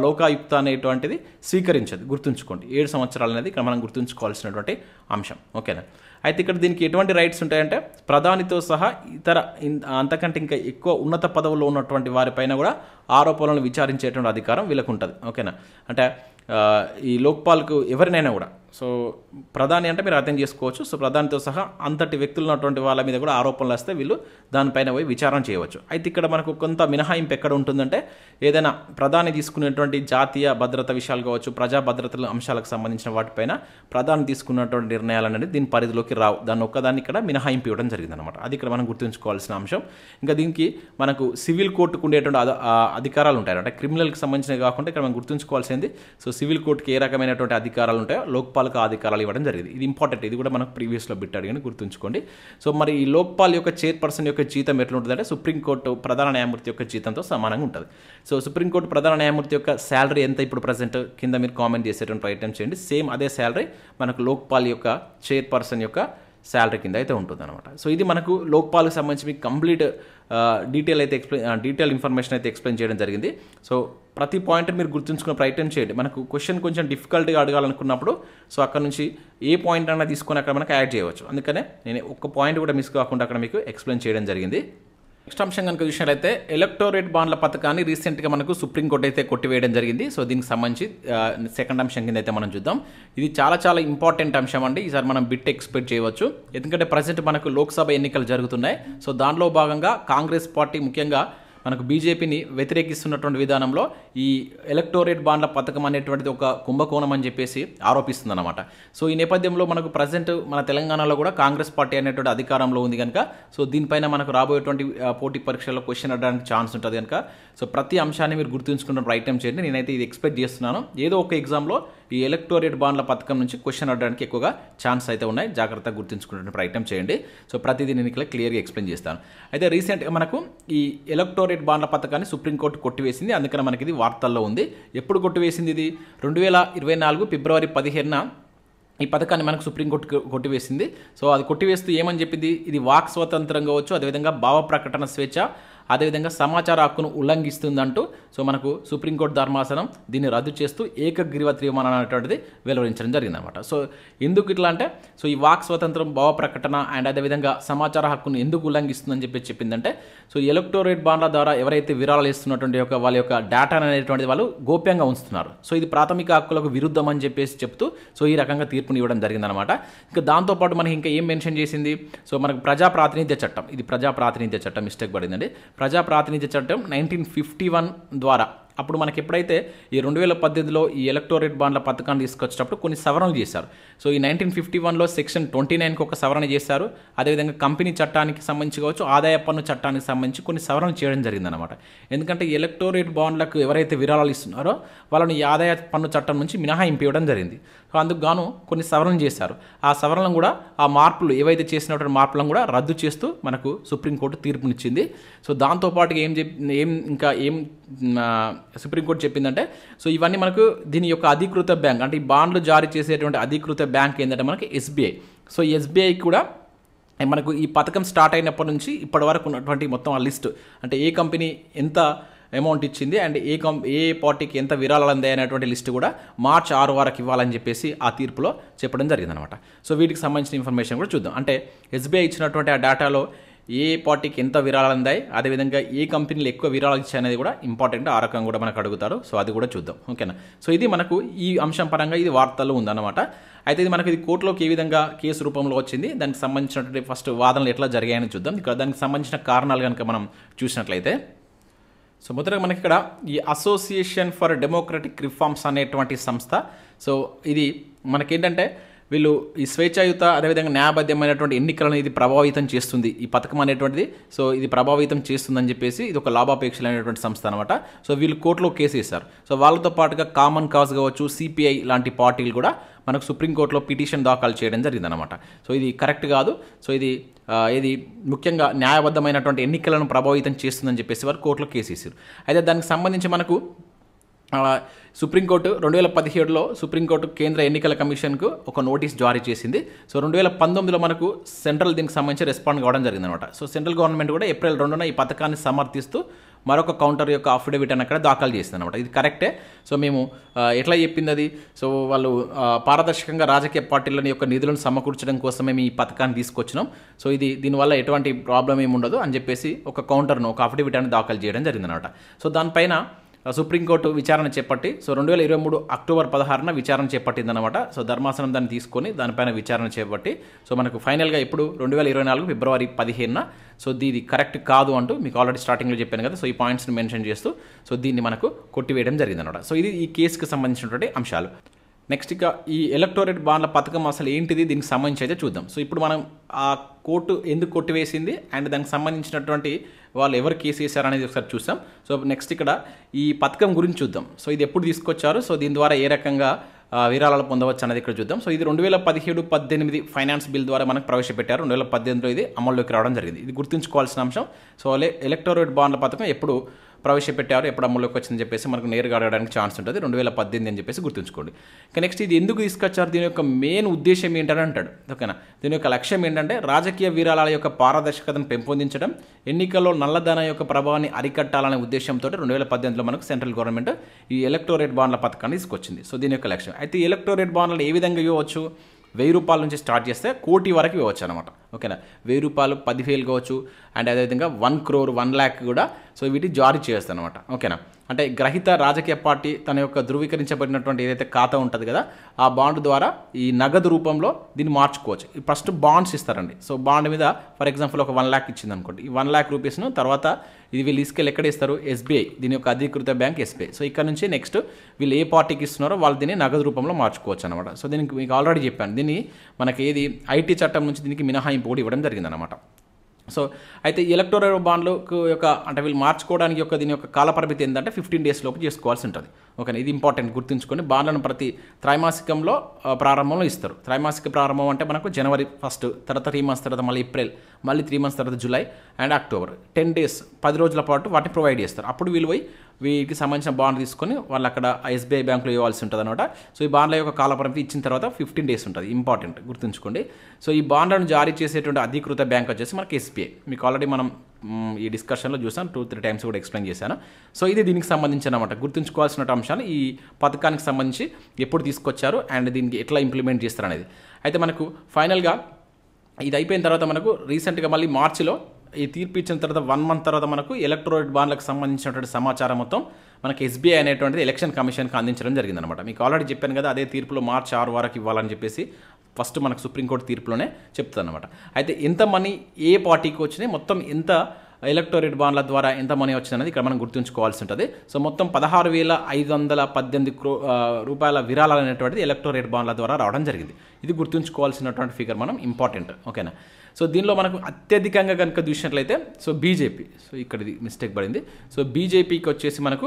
లోకాయుక్త అనేటువంటిది స్వీకరించదు. గుర్తుంచుకోండి, 7 సంవత్సరాలు అనేది ఇక్కడ మనం గుర్తుంచుకోవాల్సినటువంటి అంశం. ఓకేనా, అయితే ఇక్కడ దీనికి ఎటువంటి రైట్స్ ఉంటాయంటే ప్రధానితో సహా ఇతర అంతకంటే ఇంకా ఎక్కువ ఉన్నత పదవుల్లో ఉన్నటువంటి వారిపైన కూడా ఆరోపణలను విచారించేటువంటి అధికారం వీళ్ళకు ఉంటుంది. ఓకేనా, అంటే ఈ లోక్పాల్కు ఎవరినైనా కూడా, సో ప్రధాని అంటే మీరు అర్థం చేసుకోవచ్చు. సో ప్రధానితో సహా అంతటి వ్యక్తులు ఉన్నటువంటి వాళ్ళ మీద కూడా ఆరోపణలు వస్తే వీళ్ళు దానిపైన పోయి విచారణ చేయవచ్చు. అయితే ఇక్కడ మనకు కొంత మినహాయింపు ఎక్కడ ఉంటుందంటే ఏదైనా ప్రధాని తీసుకునేటువంటి జాతీయ భద్రత విషయాలు కావచ్చు, ప్రజా భద్రతల అంశాలకు సంబంధించిన వాటిపైన ప్రధాని తీసుకున్నటువంటి నిర్ణయాలు అనేది దీని పరిధిలోకి రావు. దాన్ని ఒక్కదాన్ని ఇక్కడ మినహాయింపు ఇవ్వడం జరిగిందనమాట. అది ఇక్కడ మనం గుర్తుంచుకోవాల్సిన అంశం. ఇంకా దీనికి మనకు సివిల్ కోర్టుకు ఉండేటువంటి అధికారాలు ఉంటాయి. అంటే క్రిమినల్కి సంబంధించినవి కాకుండా ఇక్కడ మనం గుర్తుంచుకోవాల్సింది, సో సివిల్ కోర్టుకి ఏ రకమైనటువంటి అధికారాలు ఉంటాయో లోక్పాల్కి అధికారాలు ఇవ్వడం జరిగింది. ఇది ఇంపార్టెంట్, ఇది కూడా మనకు ప్రీవియస్లో బిట్ అడిగిన గుర్తుంచుకోండి. సో మరి ఈ లోక్పాల్ యొక్క చైర్పర్సన్ యొక్క జీతం ఎట్లుంటుందంటే సుప్రీంకోర్టు ప్రధాన న్యాయమూర్తి యొక్క జీతంతో సమానంగా ఉంటుంది. సో సుప్రీంకోర్టు ప్రధాన న్యాయమూర్తి యొక్క శాలరీ ఎంత ఇప్పుడు ప్రజెంట్ కింద మీరు కామెంట్ చేసేటువంటి ప్రయత్నం చేయండి. సేమ్ అదే శాలరీ మనకు లోక్పాల్ యొక్క చైర్పర్సన్ యొక్క శాలరీ కింద అయితే ఉంటుంది అనమాట. సో ఇది మనకు లోక్పాల్కి సంబంధించి మీకు కంప్లీట్ డీటెయిల్ ఇన్ఫర్మేషన్ అయితే ఎక్స్ప్లెయిన్ చేయడం జరిగింది. సో ప్రతి పాయింట్ మీరు గుర్తుంచుకునే ప్రయత్నం చేయండి. మనకు క్వశ్చన్ కొంచెం డిఫికల్ట్గా అడగాలనుకున్నప్పుడు సో అక్కడ నుంచి ఏ పాయింట్ అయినా తీసుకొని అక్కడ మనకు యాడ్ చేయవచ్చు. అందుకనే నేను ఒక్క పాయింట్ కూడా మిస్ కాకుండా అక్కడ మీకు ఎక్స్ప్లెయిన్ చేయడం జరిగింది. నెక్స్ట్ అంశం కనుక చూసినట్లయితే ఎలక్టోరేట్ బాండ్ల పథకాన్ని రీసెంట్గా మనకు సుప్రీంకోర్టు అయితే కొట్టివేయడం జరిగింది. సో దీనికి సంబంధించి సెకండ్ అంశం కింద అయితే మనం చూద్దాం. ఇది చాలా ఇంపార్టెంట్ అంశం అండి. ఈసారి మనం బిట్ ఎక్స్పెక్ట్ చేయవచ్చు. ఎందుకంటే ప్రజెంట్ మనకు లోక్సభ ఎన్నికలు జరుగుతున్నాయి. సో దానిలో భాగంగా కాంగ్రెస్ పార్టీ ముఖ్యంగా మనకు బీజేపీని వ్యతిరేకిస్తున్నటువంటి విధానంలో ఈ ఎలక్టోరేట్ బాండ్ల పథకం అనేటువంటిది ఒక కుంభకోణం అని చెప్పేసి ఆరోపిస్తుందన్నమాట. సో ఈ నేపథ్యంలో మనకు ప్రజెంట్ మన తెలంగాణలో కూడా కాంగ్రెస్ పార్టీ అనేటువంటి అధికారంలో ఉంది కనుక సో దీనిపైన మనకు రాబోయేటువంటి పోటీ పరీక్షల్లో క్వశ్చన్ అడడానికి ఛాన్స్ ఉంటుంది కనుక సో ప్రతి అంశాన్ని మీరు గుర్తుంచుకున్న ప్రయత్నం చేయండి. నేనైతే ఇది ఎక్స్పెక్ట్ చేస్తున్నాను. ఏదో ఒక ఎగ్జామ్లో ఈ ఎలక్టోరేట్ బాండ్ల పథకం నుంచి క్వశ్చన్ అడడానికి ఎక్కువగా ఛాన్స్ అయితే ఉన్నాయి. జాగ్రత్తగా గుర్తుంచుకునే ప్రయత్నం చేయండి. సో ప్రతిదీ నేను ఇక్కడ క్లియర్గా ఎక్స్ప్లెయిన్ చేస్తాను. అయితే రీసెంట్గా మనకు ఈ ఎలక్టోరేట్ బాండ్ల పథకాన్ని సుప్రీంకోర్టు కొట్టివేసింది. అందుకని మనకి ఇది వార్తల్లో ఉంది. ఎప్పుడు కొట్టివేసింది? ఇది 2024 ఫిబ్రవరి 15న ఈ పథకాన్ని మనకు సుప్రీంకోర్టు కొట్టివేసింది. సో అది కొట్టివేస్తూ ఏమని చెప్పింది? ఇది వాక్ స్వతంత్రం కావచ్చు, అదేవిధంగా భావ ప్రకటన స్వేచ్ఛ, అదేవిధంగా సమాచార హక్కును ఉల్లంఘిస్తుందంటూ సో మనకు సుప్రీంకోర్టు ధర్మాసనం దీన్ని రద్దు చేస్తూ ఏకగ్రీవ తీర్మానం అనేటువంటిది వెలువరించడం జరిగిందనమాట. సో ఎందుకు ఇట్లా అంటే సో ఈ వాక్ స్వతంత్రం, భావ ప్రకటన అండ్ అదేవిధంగా సమాచార హక్కును ఎందుకు ఉల్లంఘిస్తుందని చెప్పిందంటే సో ఎలక్టోరేట్ బాండ్ల ద్వారా ఎవరైతే విరాళాలు ఇస్తున్నటువంటి వాళ్ళ యొక్క డేటా అనేటువంటిది వాళ్ళు గోప్యంగా ఉంచుతున్నారు. సో ఇది ప్రాథమిక హక్కులకు విరుద్ధం అని చెప్పేసి చెప్తూ సో ఈ రకంగా తీర్పుని ఇవ్వడం జరిగిందనమాట. ఇంకా దాంతోపాటు మనకి ఇంకా ఏం మెన్షన్ చేసింది? సో మనకు ప్రజాప్రాతినిధ్య చట్టం, ఇది ప్రజాప్రాతినిధ్య చట్టం మిస్టేక్ పడిందండి. ప్రజాప్రాతినిధ్య చట్టం 1951 ద్వారా అప్పుడు మనకి ఎప్పుడైతే ఈ 2018లో ఈ ఎలక్టోరేట్ బాండ్ల పథకాన్ని తీసుకొచ్చేటప్పుడు కొన్ని సవరణలు చేశారు. సో ఈ 1951లో సెక్షన్ 29కి ఒక సవరణ చేశారు. అదేవిధంగా కంపెనీ చట్టానికి సంబంధించి కావచ్చు, ఆదాయ పన్ను చట్టానికి సంబంధించి కొన్ని సవరణలు చేయడం జరిగిందనమాట. ఎందుకంటే ఈ ఎలక్టోరేట్ బాండ్లకు ఎవరైతే విరాళాలు ఇస్తున్నారో వాళ్ళని ఈ ఆదాయ పన్ను చట్టం నుంచి మినహాయింపు ఇవ్వడం జరిగింది. సో అందుకు గాను కొన్ని సవరణలు చేశారు. ఆ సవరణలు కూడా ఆ మార్పులు ఏవైతే చేసినటువంటి మార్పులను కూడా రద్దు చేస్తూ మనకు సుప్రీంకోర్టు తీర్పునిచ్చింది. సో దాంతోపాటుగా సుప్రీంకోర్టు చెప్పిందంటే, సో ఇవన్నీ మనకు దీని యొక్క అధికృత బ్యాంక్ అంటే ఈ బాండ్లు జారీ చేసేటువంటి అధికృత బ్యాంక్ ఏంటంటే మనకి ఎస్బీఐ. సో ఎస్బీఐ కూడా మనకు ఈ పథకం స్టార్ట్ అయినప్పటి నుంచి ఇప్పటి వరకు ఉన్నటువంటి మొత్తం ఆ లిస్టు అంటే ఏ కంపెనీ ఎంత అమౌంట్ ఇచ్చింది అండ్ ఏ పార్టీకి ఎంత విరాళాలు అందాయి అనేటువంటి లిస్టు కూడా మార్చి 6 వరకు ఇవ్వాలని చెప్పేసి ఆ తీర్పులో చెప్పడం జరిగిందనమాట. సో వీటికి సంబంధించిన ఇన్ఫర్మేషన్ కూడా చూద్దాం. అంటే ఎస్బీఐ ఇచ్చినటువంటి ఆ డేటాలో ఏ పార్టీకి ఎంత విరాళాలు అందాయి, అదేవిధంగా ఏ కంపెనీలు ఎక్కువ విరాళాలు ఇచ్చాయి అనేది కూడా ఇంపార్టెంట్. ఆ రకంగా కూడా మనకు అడుగుతారు. సో అది కూడా చూద్దాం. ఓకేనా. సో ఇది మనకు ఈ అంశం పరంగా ఇది వార్తల్లో ఉందన్నమాట. అయితే ఇది మనకి ఇది కోర్టులోకి ఏ విధంగా కేసు రూపంలో వచ్చింది, దానికి సంబంధించినటువంటి ఫస్ట్ వాదనలు ఎట్లా జరిగాయని చూద్దాం. ఇక్కడ దానికి సంబంధించిన కారణాలు కనుక మనం చూసినట్లయితే, సో మొదటగా మనకి ఇక్కడ ఈ అసోసియేషన్ ఫర్ డెమోక్రటిక్ రిఫార్మ్స్ అనేటువంటి సంస్థ, సో ఇది మనకేంటంటే వీళ్ళు ఈ స్వేచ్ఛాయుత అదేవిధంగా న్యాయబద్ధమైనటువంటి ఎన్నికలను ఇది ప్రభావితం చేస్తుంది, ఈ పథకం అనేటువంటిది. సో ఇది ప్రభావితం చేస్తుందని చెప్పేసి ఇది ఒక లాభాపేక్షలైనటువంటి సంస్థ అనమాట. సో వీళ్ళు కోర్టులో కేసు వేశారు. సో వాళ్ళతో పాటుగా కామన్ కాజ్ కావచ్చు, సిపిఐ లాంటి పార్టీలు కూడా మనకు సుప్రీంకోర్టులో పిటిషన్ దాఖలు చేయడం జరిగిందనమాట. సో ఇది కరెక్ట్ కాదు, సో ఇది ముఖ్యంగా న్యాయబద్ధమైనటువంటి ఎన్నికలను ప్రభావితం చేస్తుందని చెప్పేసి వారు కోర్టులో కేసు వేశారు. అయితే దానికి సంబంధించి మనకు సుప్రీంకోర్టు 2017లో సుప్రీంకోర్టు కేంద్ర ఎన్నికల కమిషన్కు ఒక నోటీస్ జారీ చేసింది. సో 2019లో మనకు సెంట్రల్ దీనికి సంబంధించి రెస్పాండ్ కావడం జరిగిందనమాట. సో సెంట్రల్ గవర్నమెంట్ కూడా ఏప్రిల్ 2న ఈ పథకాన్ని సమర్థిస్తూ మరొక కౌంటర్ యొక్క అఫిడవిట్ అని అక్కడ దాఖలు చేసింది అనమాట. ఇది కరెక్టే. సో మేము ఎట్లా చెప్పింది అది, సో వాళ్ళు పారదర్శకంగా రాజకీయ పార్టీల యొక్క నిధులను సమకూర్చడం కోసమే మేము ఈ పథకాన్ని తీసుకొచ్చినాం. సో దీనివల్ల ఎటువంటి ప్రాబ్లం ఏమి ఉండదు అని చెప్పేసి ఒక కౌంటర్ను ఒక అఫిడవిట్ అని దాఖలు చేయడం జరిగిందనమాట. సో దానిపైన సుప్రీంకోర్టు విచారణ చేపట్టి సో 2023 అక్టోబర్ 16న విచారణ చేపట్టిందనమాట. సో ధర్మాసనం దాన్ని తీసుకొని దానిపైన విచారణ చేపట్టి సో మనకు ఫైనల్గా ఇప్పుడు 2024 ఫిబ్రవరి 15న సో దీది కరెక్ట్ కాదు అంటూ మీకు ఆల్రెడీ స్టార్టింగ్లో చెప్పాను కదా. సో ఈ పాయింట్స్ని మెన్షన్ చేస్తూ సో దీన్ని మనకు కొట్టివేయడం జరిగిందనమాట. సో ఇది ఈ కేసుకి సంబంధించినటువంటి అంశాలు. నెక్స్ట్ ఇక ఈ ఎలక్టోరేట్ బాండ్ల పథకం అసలు ఏంటిది, దీనికి సంబంధించి అయితే చూద్దాం. సో ఇప్పుడు మనం ఆ కోర్టు ఎందుకు కొట్టివేసింది అండ్ దానికి సంబంధించినటువంటి వాళ్ళు ఎవరు కేసు వేశారు అనేది ఒకసారి చూసాం. సో నెక్స్ట్ ఇక్కడ ఈ పథకం గురించి చూద్దాం. సో ఇది ఎప్పుడు తీసుకొచ్చారు, సో దీని ద్వారా ఏ రకంగా విరాళాలు పొందవచ్చు అనేది ఇక్కడ చూద్దాం. సో ఇది 2017-18 ఫైనాన్స్ బిల్ ద్వారా మనకు ప్రవేశపెట్టారు. 2018లో ఇది అమల్లోకి రావడం జరిగింది. ఇది గుర్తుంచుకోవాల్సిన అంశం. సో ఎలక్టోరేట్ బాండ్ల పథకం ఎప్పుడు ప్రవేశపెట్టారు, ఎప్పుడు అమల్లోకి వచ్చిందని చెప్పేసి మనకు నేరుగా అడగడానికి ఛాన్స్ ఉంటుంది. 2018 అని చెప్పేసి గుర్తుంచుకోండి. ఇక నెక్స్ట్ ఇది ఎందుకు తీసుకొచ్చారు, దీని యొక్క మెయిన్ ఉద్దేశం ఏంటని అంటాడు. ఓకేనా. దీని యొక్క లక్ష్యం ఏంటంటే రాజకీయ విరాళాల యొక్క పారదర్శకతను పెంపొందించడం, ఎన్నికల్లో నల్లధనం యొక్క ప్రభావాన్ని అరికట్టాలనే ఉద్దేశంతో 2018లో మనకు సెంట్రల్ గవర్నమెంట్ ఈ ఎలక్టోరేట్ బాండ్ల పథకాన్ని తీసుకొచ్చింది. సో దీని యొక్క లక్ష్యం అయితే ఈ ఎలక్టోరేట్ బాండ్లను ఏ విధంగా ఇవ్వచ్చు, 1000 రూపాయల నుంచి స్టార్ట్ చేస్తే 1 కోటి వరకు ఇవ్వచ్చు అనమాట. ఓకేనా. 1000 రూపాయలు 10,000 కావచ్చు అండ్ అదేవిధంగా 1 crore 1 lakh కూడా సో వీటి జారీ చేస్తాను అనమాట. ఓకేనా. అంటే గ్రహీత రాజకీయ పార్టీ తన యొక్క ధృవీకరించబడినటువంటి ఏదైతే ఖాతా ఉంటుంది కదా, ఆ బాండ్ ద్వారా ఈ నగదు రూపంలో దీన్ని మార్చుకోవచ్చు. ఫస్ట్ బాండ్స్ ఇస్తారండి. సో బాండ్ మీద ఫర్ ఎగ్జాంపుల్ ఒక 1 lakh ఇచ్చింది అనుకోండి. ఈ 1 lakh రూపీస్ను తర్వాత ఇది వీళ్ళు తీసుకెళ్ళి ఎక్కడ ఇస్తారు, ఎస్బీఐ, దీని యొక్క అధికృత బ్యాంక్ ఎస్బీఐ. సో ఇక్కడ నుంచి నెక్స్ట్ వీళ్ళు ఏ పార్టీకి ఇస్తున్నారో వాళ్ళు దీన్ని నగదు రూపంలో మార్చుకోవచ్చు అనమాట. సో దీనికి మీకు ఆల్రెడీ చెప్పాను, దీన్ని మనకి ఏది ఐటీ చట్టం నుంచి దీనికి మినహాయింపు కూడా ఇవ్వడం జరిగిందనమాట. సో అయితే ఎలక్టోరల్ బాండ్లకు యొక్క అంటే వీళ్ళు మార్చుకోవడానికి యొక్క దీని యొక్క కాలపరిమితి ఏంటంటే 15 days లోపు చేసుకోవాల్సి ఉంటుంది. ఓకే, ఇది ఇంపార్టెంట్ గుర్తుంచుకొని. బాండ్లను ప్రతి త్రైమాసికంలో ప్రారంభంలో ఇస్తారు. త్రైమాసిక ప్రారంభం అంటే మనకు January 1, తర్వాత 3 months తర్వాత మళ్ళీ ఏప్రిల్, మళ్ళీ 3 months తర్వాత జూలై అండ్ అక్టోబర్, 10 days 10 రోజుల పాటు వాటిని ప్రొవైడ్ చేస్తారు. అప్పుడు వీళ్ళు పోయి వీటికి సంబంధించిన బాండ్ తీసుకొని వాళ్ళు అక్కడ ఎస్బీఐ బ్యాంకులో ఇవ్వాల్సి ఉంటుంది అనమాట. సో ఈ బాండ్ల యొక్క కాలపరిమితి ఇచ్చిన తర్వాత 15 days ఉంటుంది. ఇంపార్టెంట్ గుర్తుంచుకోండి. సో ఈ బాండ్లను జారీ చేసేటువంటి అధికృత బ్యాంక్ వచ్చేసి మనకి ఎస్బీఐ. మీకు ఆల్రెడీ మనం ఈ డిస్కషన్లో చూసాను, 2-3 times కూడా ఎక్స్ప్లెయిన్ చేశాను. సో ఇది దీనికి సంబంధించిన అనమాట గుర్తుంచుకోవాల్సిన అంశాలు. ఈ పథకానికి సంబంధించి ఎప్పుడు తీసుకొచ్చారు అండ్ దీనికి ఎట్లా ఇంప్లిమెంట్ చేస్తారు అనేది. అయితే మనకు ఫైనల్గా ఇది అయిపోయిన తర్వాత మనకు రీసెంట్గా మళ్ళీ మార్చిలో ఈ తీర్పు ఇచ్చిన తర్వాత 1 month తర్వాత మనకు ఎలక్టోరేట్ బాండ్లకు సంబంధించినటువంటి సమాచారం మొత్తం మనకి ఎస్బీఐ అనేటువంటిది ఎలక్షన్ కమిషన్కి అందించడం జరిగిందనమాట. మీకు ఆల్రెడీ చెప్పాను కదా, అదే తీర్పులో March 6 వరకు ఇవ్వాలని చెప్పేసి ఫస్ట్ మనకు సుప్రీంకోర్టు తీర్పులోనే చెప్తుంది అనమాట. అయితే ఎంత మనీ ఏ పార్టీకి వచ్చినాయి, మొత్తం ఎంత ఎలక్టోరేట్ బాండ్ల ద్వారా ఎంత మనీ వచ్చిందనేది ఇక్కడ మనం గుర్తుంచుకోవాల్సి ఉంటుంది. సో మొత్తం 16,518 రూపాయల విరాళాలు అనేటువంటిది ఎలక్టోరేట్ బాండ్ల ద్వారా రావడం జరిగింది. ఇది గుర్తుంచుకోవాల్సినటువంటి ఫిగర్ మనం ఇంపార్టెంట్. ఓకేనా. సో దీనిలో మనకు అత్యధికంగా కనుక చూసినట్లయితే సో బీజేపీ, సో ఇక్కడ ఇది మిస్టేక్ పడింది. సో బీజేపీకి వచ్చేసి మనకు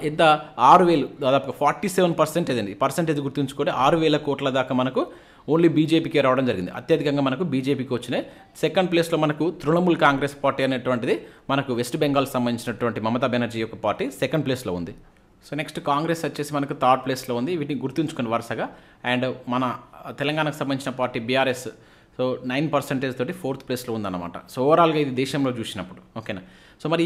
ఎంత 6,000 దాదాపుగా 47% అండి. పర్సెంటేజ్ గుర్తుంచుకుంటే 6,000 కోట్ల దాకా మనకు ఓన్లీ బీజేపీకే రావడం జరిగింది. అత్యధికంగా మనకు బీజేపీకి వచ్చినాయి. సెకండ్ ప్లేస్లో మనకు తృణమూల్ కాంగ్రెస్ పార్టీ అనేటువంటిది మనకు వెస్ట్ బెంగాల్ సంబంధించినటువంటి మమతా బెనర్జీ యొక్క పార్టీ సెకండ్ ప్లేస్లో ఉంది. సో నెక్స్ట్ కాంగ్రెస్ వచ్చేసి మనకు థర్డ్ ప్లేస్లో ఉంది. వీటిని గుర్తుంచుకుని వరుసగా. అండ్ మన తెలంగాణకు సంబంధించిన పార్టీ బీఆర్ఎస్ సో 9% తోటి ఫోర్త్ ప్లేస్లో ఉందన్నమాట. సో ఓవరాల్గా ఇది దేశంలో చూసినప్పుడు. ఓకేనా. సో మరి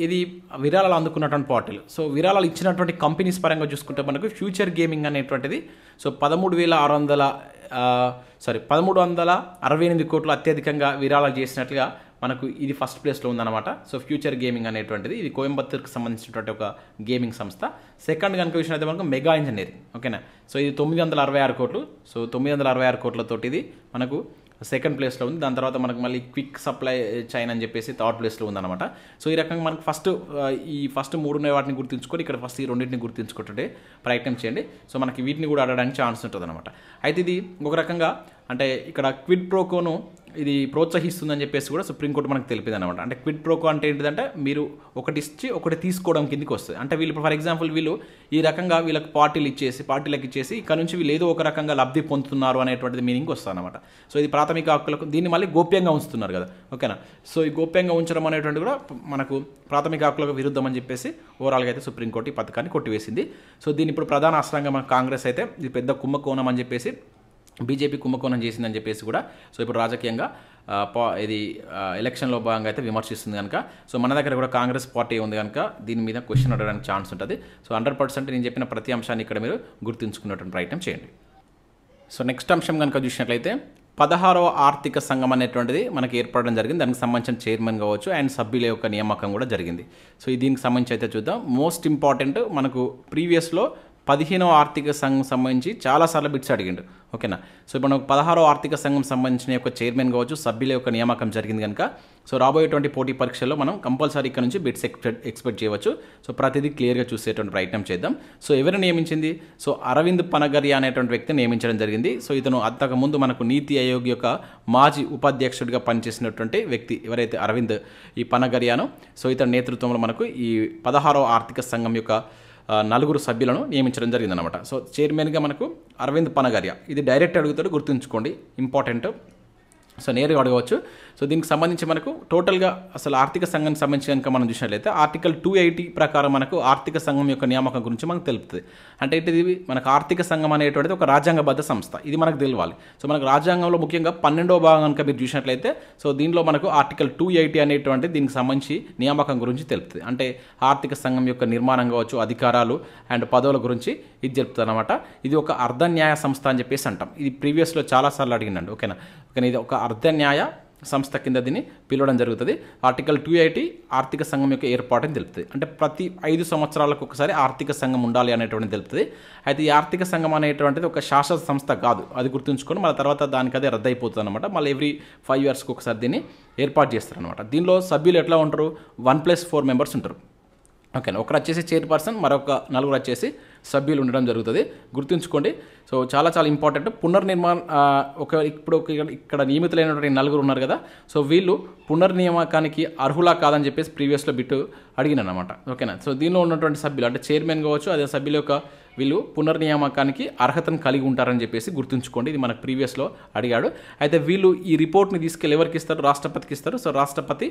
ఇది విరాళాలు అందుకున్నటువంటి పార్టీలు. సో విరాళాలు ఇచ్చినటువంటి కంపెనీస్ పరంగా చూసుకుంటే మనకు ఫ్యూచర్ గేమింగ్ అనేటువంటిది సో 1368 కోట్లు అత్యధికంగా విరాళాలు చేసినట్లుగా మనకు ఇది ఫస్ట్ ప్లేస్లో ఉందన్నమాట. సో ఫ్యూచర్ గేమింగ్ అనేటువంటిది ఇది కోయంబత్తూర్కి సంబంధించినటువంటి ఒక గేమింగ్ సంస్థ. సెకండ్ కనుక విషయం అయితే మనకు మెగా ఇంజనీరింగ్. ఓకేనా. సో ఇది 966 కోట్లు. సో 966 కోట్లతోటి ఇది మనకు సెకండ్ ప్లేస్లో ఉంది. దాని తర్వాత మనకు మళ్ళీ క్విక్ సప్లై చైన్ అని చెప్పేసి థర్డ్ ప్లేస్లో ఉందన్నమాట. సో ఈ రకంగా మనకు ఫస్ట్ 3 ఉన్న వాటిని గుర్తుంచుకొని ఇక్కడ ఫస్ట్ ఈ రెండింటిని గుర్తుంచుకుంటుంటే ప్రయత్నం చేయండి. సో మనకి వీటిని కూడా అడగడానికి ఛాన్స్ ఉంటుంది అనమాట. అయితే ఇది ఒక రకంగా అంటే ఇక్కడ క్విడ్ ప్రోకోను ఇది ప్రోత్సహిస్తుందని చెప్పేసి కూడా సుప్రీంకోర్టు మనకు తెలిపింది అనమాట. అంటే క్విడ్ ప్రోకో అంటే ఏంటిదంటే మీరు ఒకటి ఇచ్చి ఒకటి తీసుకోవడం కిందకి వస్తుంది. అంటే వీళ్ళు ఫర్ ఎగ్జాంపుల్ వీళ్ళు ఈ రకంగా వీళ్ళకి పార్టీలకు ఇచ్చేసి ఇక్కడ నుంచి వీళ్ళు ఏదో ఒక రకంగా లబ్ధి పొందుతున్నారు అనేటువంటిది మీనింగ్ వస్తుంది అనమాట. సో ఇది ప్రాథమిక హక్కులకు దీన్ని మళ్ళీ గోప్యంగా ఉంచుతున్నారు కదా. ఓకేనా. సో ఈ గోప్యంగా ఉంచడం అనేటువంటి కూడా మనకు ప్రాథమిక హక్కులకు విరుద్ధం అని చెప్పేసి ఓవరాల్గా అయితే సుప్రీంకోర్టు ఈ పథకాన్ని కొట్టివేసింది. సో దీని ఇప్పుడు ప్రధాన అస్త్రంగా మన కాంగ్రెస్ అయితే ఇది పెద్ద కుంభకోణం అని చెప్పేసి బీజేపీ కుంభకోణం చేసిందని చెప్పేసి కూడా సో ఇప్పుడు రాజకీయంగా ఇది ఎలక్షన్లో భాగంగా అయితే విమర్శిస్తుంది కనుక సో మన దగ్గర కూడా కాంగ్రెస్ పార్టీ ఉంది కనుక దీని మీద క్వశ్చన్ అడగడానికి ఛాన్స్ ఉంటుంది. సో 100% నేను చెప్పిన ప్రతి అంశాన్ని ఇక్కడ మీరు గుర్తుంచుకున్నటువంటి ప్రయత్నం చేయండి. సో నెక్స్ట్ అంశం కనుక చూసినట్లయితే 16వ ఆర్థిక సంఘం అనేటువంటిది మనకి ఏర్పడడం జరిగింది. దానికి సంబంధించిన చైర్మన్ కావచ్చు అండ్ సభ్యుల యొక్క నియామకం కూడా జరిగింది. సో దీనికి సంబంధించి అయితే చూద్దాం. మోస్ట్ ఇంపార్టెంట్ మనకు ప్రీవియస్లో 15వ ఆర్థిక సంఘం సంబంధించి చాలాసార్లు బిట్స్ అడిగిండు. ఓకేనా. సో ఇప్పుడు మనకు 16వ ఆర్థిక సంఘం సంబంధించిన యొక్క చైర్మన్ కావచ్చు సభ్యుల యొక్క నియామకం జరిగింది కనుక సో రాబోయేటువంటి పోటీ పరీక్షల్లో మనం కంపల్సరీ ఇక్కడ నుంచి బిట్స్ ఎక్స్పెక్ట్ చేయవచ్చు. సో ప్రతిదీ క్లియర్గా చూసేటువంటి ప్రయత్నం చేద్దాం. సో ఎవరు నియమించింది? సో అరవింద్ పనగరియా అనేటువంటి వ్యక్తిని నియమించడం జరిగింది. సో ఇతను అంతకుముందు మనకు నీతి ఆయోగ్ యొక్క మాజీ ఉపాధ్యక్షుడిగా పనిచేసినటువంటి వ్యక్తి ఎవరైతే అరవింద్ ఈ పనగరియాను సో ఇతని నేతృత్వంలో మనకు ఈ 16వ ఆర్థిక సంఘం యొక్క 4 సభ్యులను నియమించడం జరిగిందనమాట. సో చైర్మన్గా మనకు అరవింద్ పనగరియా. ఇది డైరెక్ట్ అడుగుతాడు, గుర్తుంచుకోండి, ఇంపార్టెంట్. సో నేరుగా అడగవచ్చు. సో దీనికి సంబంధించి మనకు టోటల్గా అసలు ఆర్థిక సంఘానికి సంబంధించి కనుక మనం చూసినట్లయితే ఆర్టికల్ 280 ప్రకారం మనకు ఆర్థిక సంఘం యొక్క నియామకం గురించి మనకు తెలుపుతుంది. అంటే ఇది మనకు ఆర్థిక సంఘం అనేటువంటిది ఒక రాజ్యాంగబద్ధ సంస్థ. ఇది మనకు తెలియాలి. సో మనకు రాజ్యాంగంలో ముఖ్యంగా 12వ భాగం కనుక మీరు చూసినట్లయితే సో దీనిలో మనకు ఆర్టికల్ 280 అనేటువంటి దీనికి సంబంధించి నియామకం గురించి తెలుపుతుంది. అంటే ఆర్థిక సంఘం యొక్క నిర్మాణం కావచ్చు, అధికారాలు అండ్ పదవుల గురించి ఇది చెప్తుంది అనమాట. ఇది ఒక అర్ధ న్యాయ సంస్థ అని చెప్పేసి అంటాం. ఇది ప్రీవియస్లో చాలాసార్లు అడిగినండి. ఓకేనా. కానీ ఇది ఒక అర్ధ న్యాయ సంస్థ కింద దీన్ని పిలవడం జరుగుతుంది. ఆర్టికల్ 280 ఆర్థిక సంఘం యొక్క ఏర్పాటుని తెలుపుతుంది. అంటే ప్రతి 5 సంవత్సరాలకు ఒకసారి ఆర్థిక సంఘం ఉండాలి అనేటువంటిది తెలుపుతుంది. అయితే ఈ ఆర్థిక సంఘం అనేటువంటిది ఒక శాశ్వత సంస్థ కాదు, అది గుర్తుంచుకొని మన తర్వాత దానికి అదే రద్దు అయిపోతుంది అనమాట. మళ్ళీ ఎవ్రీ 5 ఇయర్స్కి ఒకసారి దీన్ని ఏర్పాటు చేస్తారనమాట. దీనిలో సభ్యులు ఎట్లా ఉంటారు? 1+4 మెంబర్స్ ఉంటారు. ఓకే. ఒకరు వచ్చేసి చైర్పర్సన్, మరొక 4 వచ్చేసి సభ్యులు ఉండడం జరుగుతుంది. గుర్తుంచుకోండి. సో చాలా ఇంపార్టెంట్. ఇప్పుడు ఇక్కడ నియమితులైనటువంటి 4 ఉన్నారు కదా. సో వీళ్ళు పునర్నియామకానికి అర్హులా కాదని చెప్పేసి ప్రీవియస్లో బిట్టు అడిగినమాట. ఓకేనా. సో దీనిలో ఉన్నటువంటి సభ్యులు అంటే చైర్మన్ కావచ్చు, అదే సభ్యుల యొక్క వీళ్ళు పునర్నియామకానికి అర్హతను కలిగి ఉంటారని చెప్పేసి గుర్తుంచుకోండి. ఇది మనకు ప్రీవియస్లో అడిగాడు. అయితే వీళ్ళు ఈ రిపోర్ట్ని తీసుకెళ్ళి ఎవరికి ఇస్తారు? రాష్ట్రపతికి ఇస్తారు. సో రాష్ట్రపతి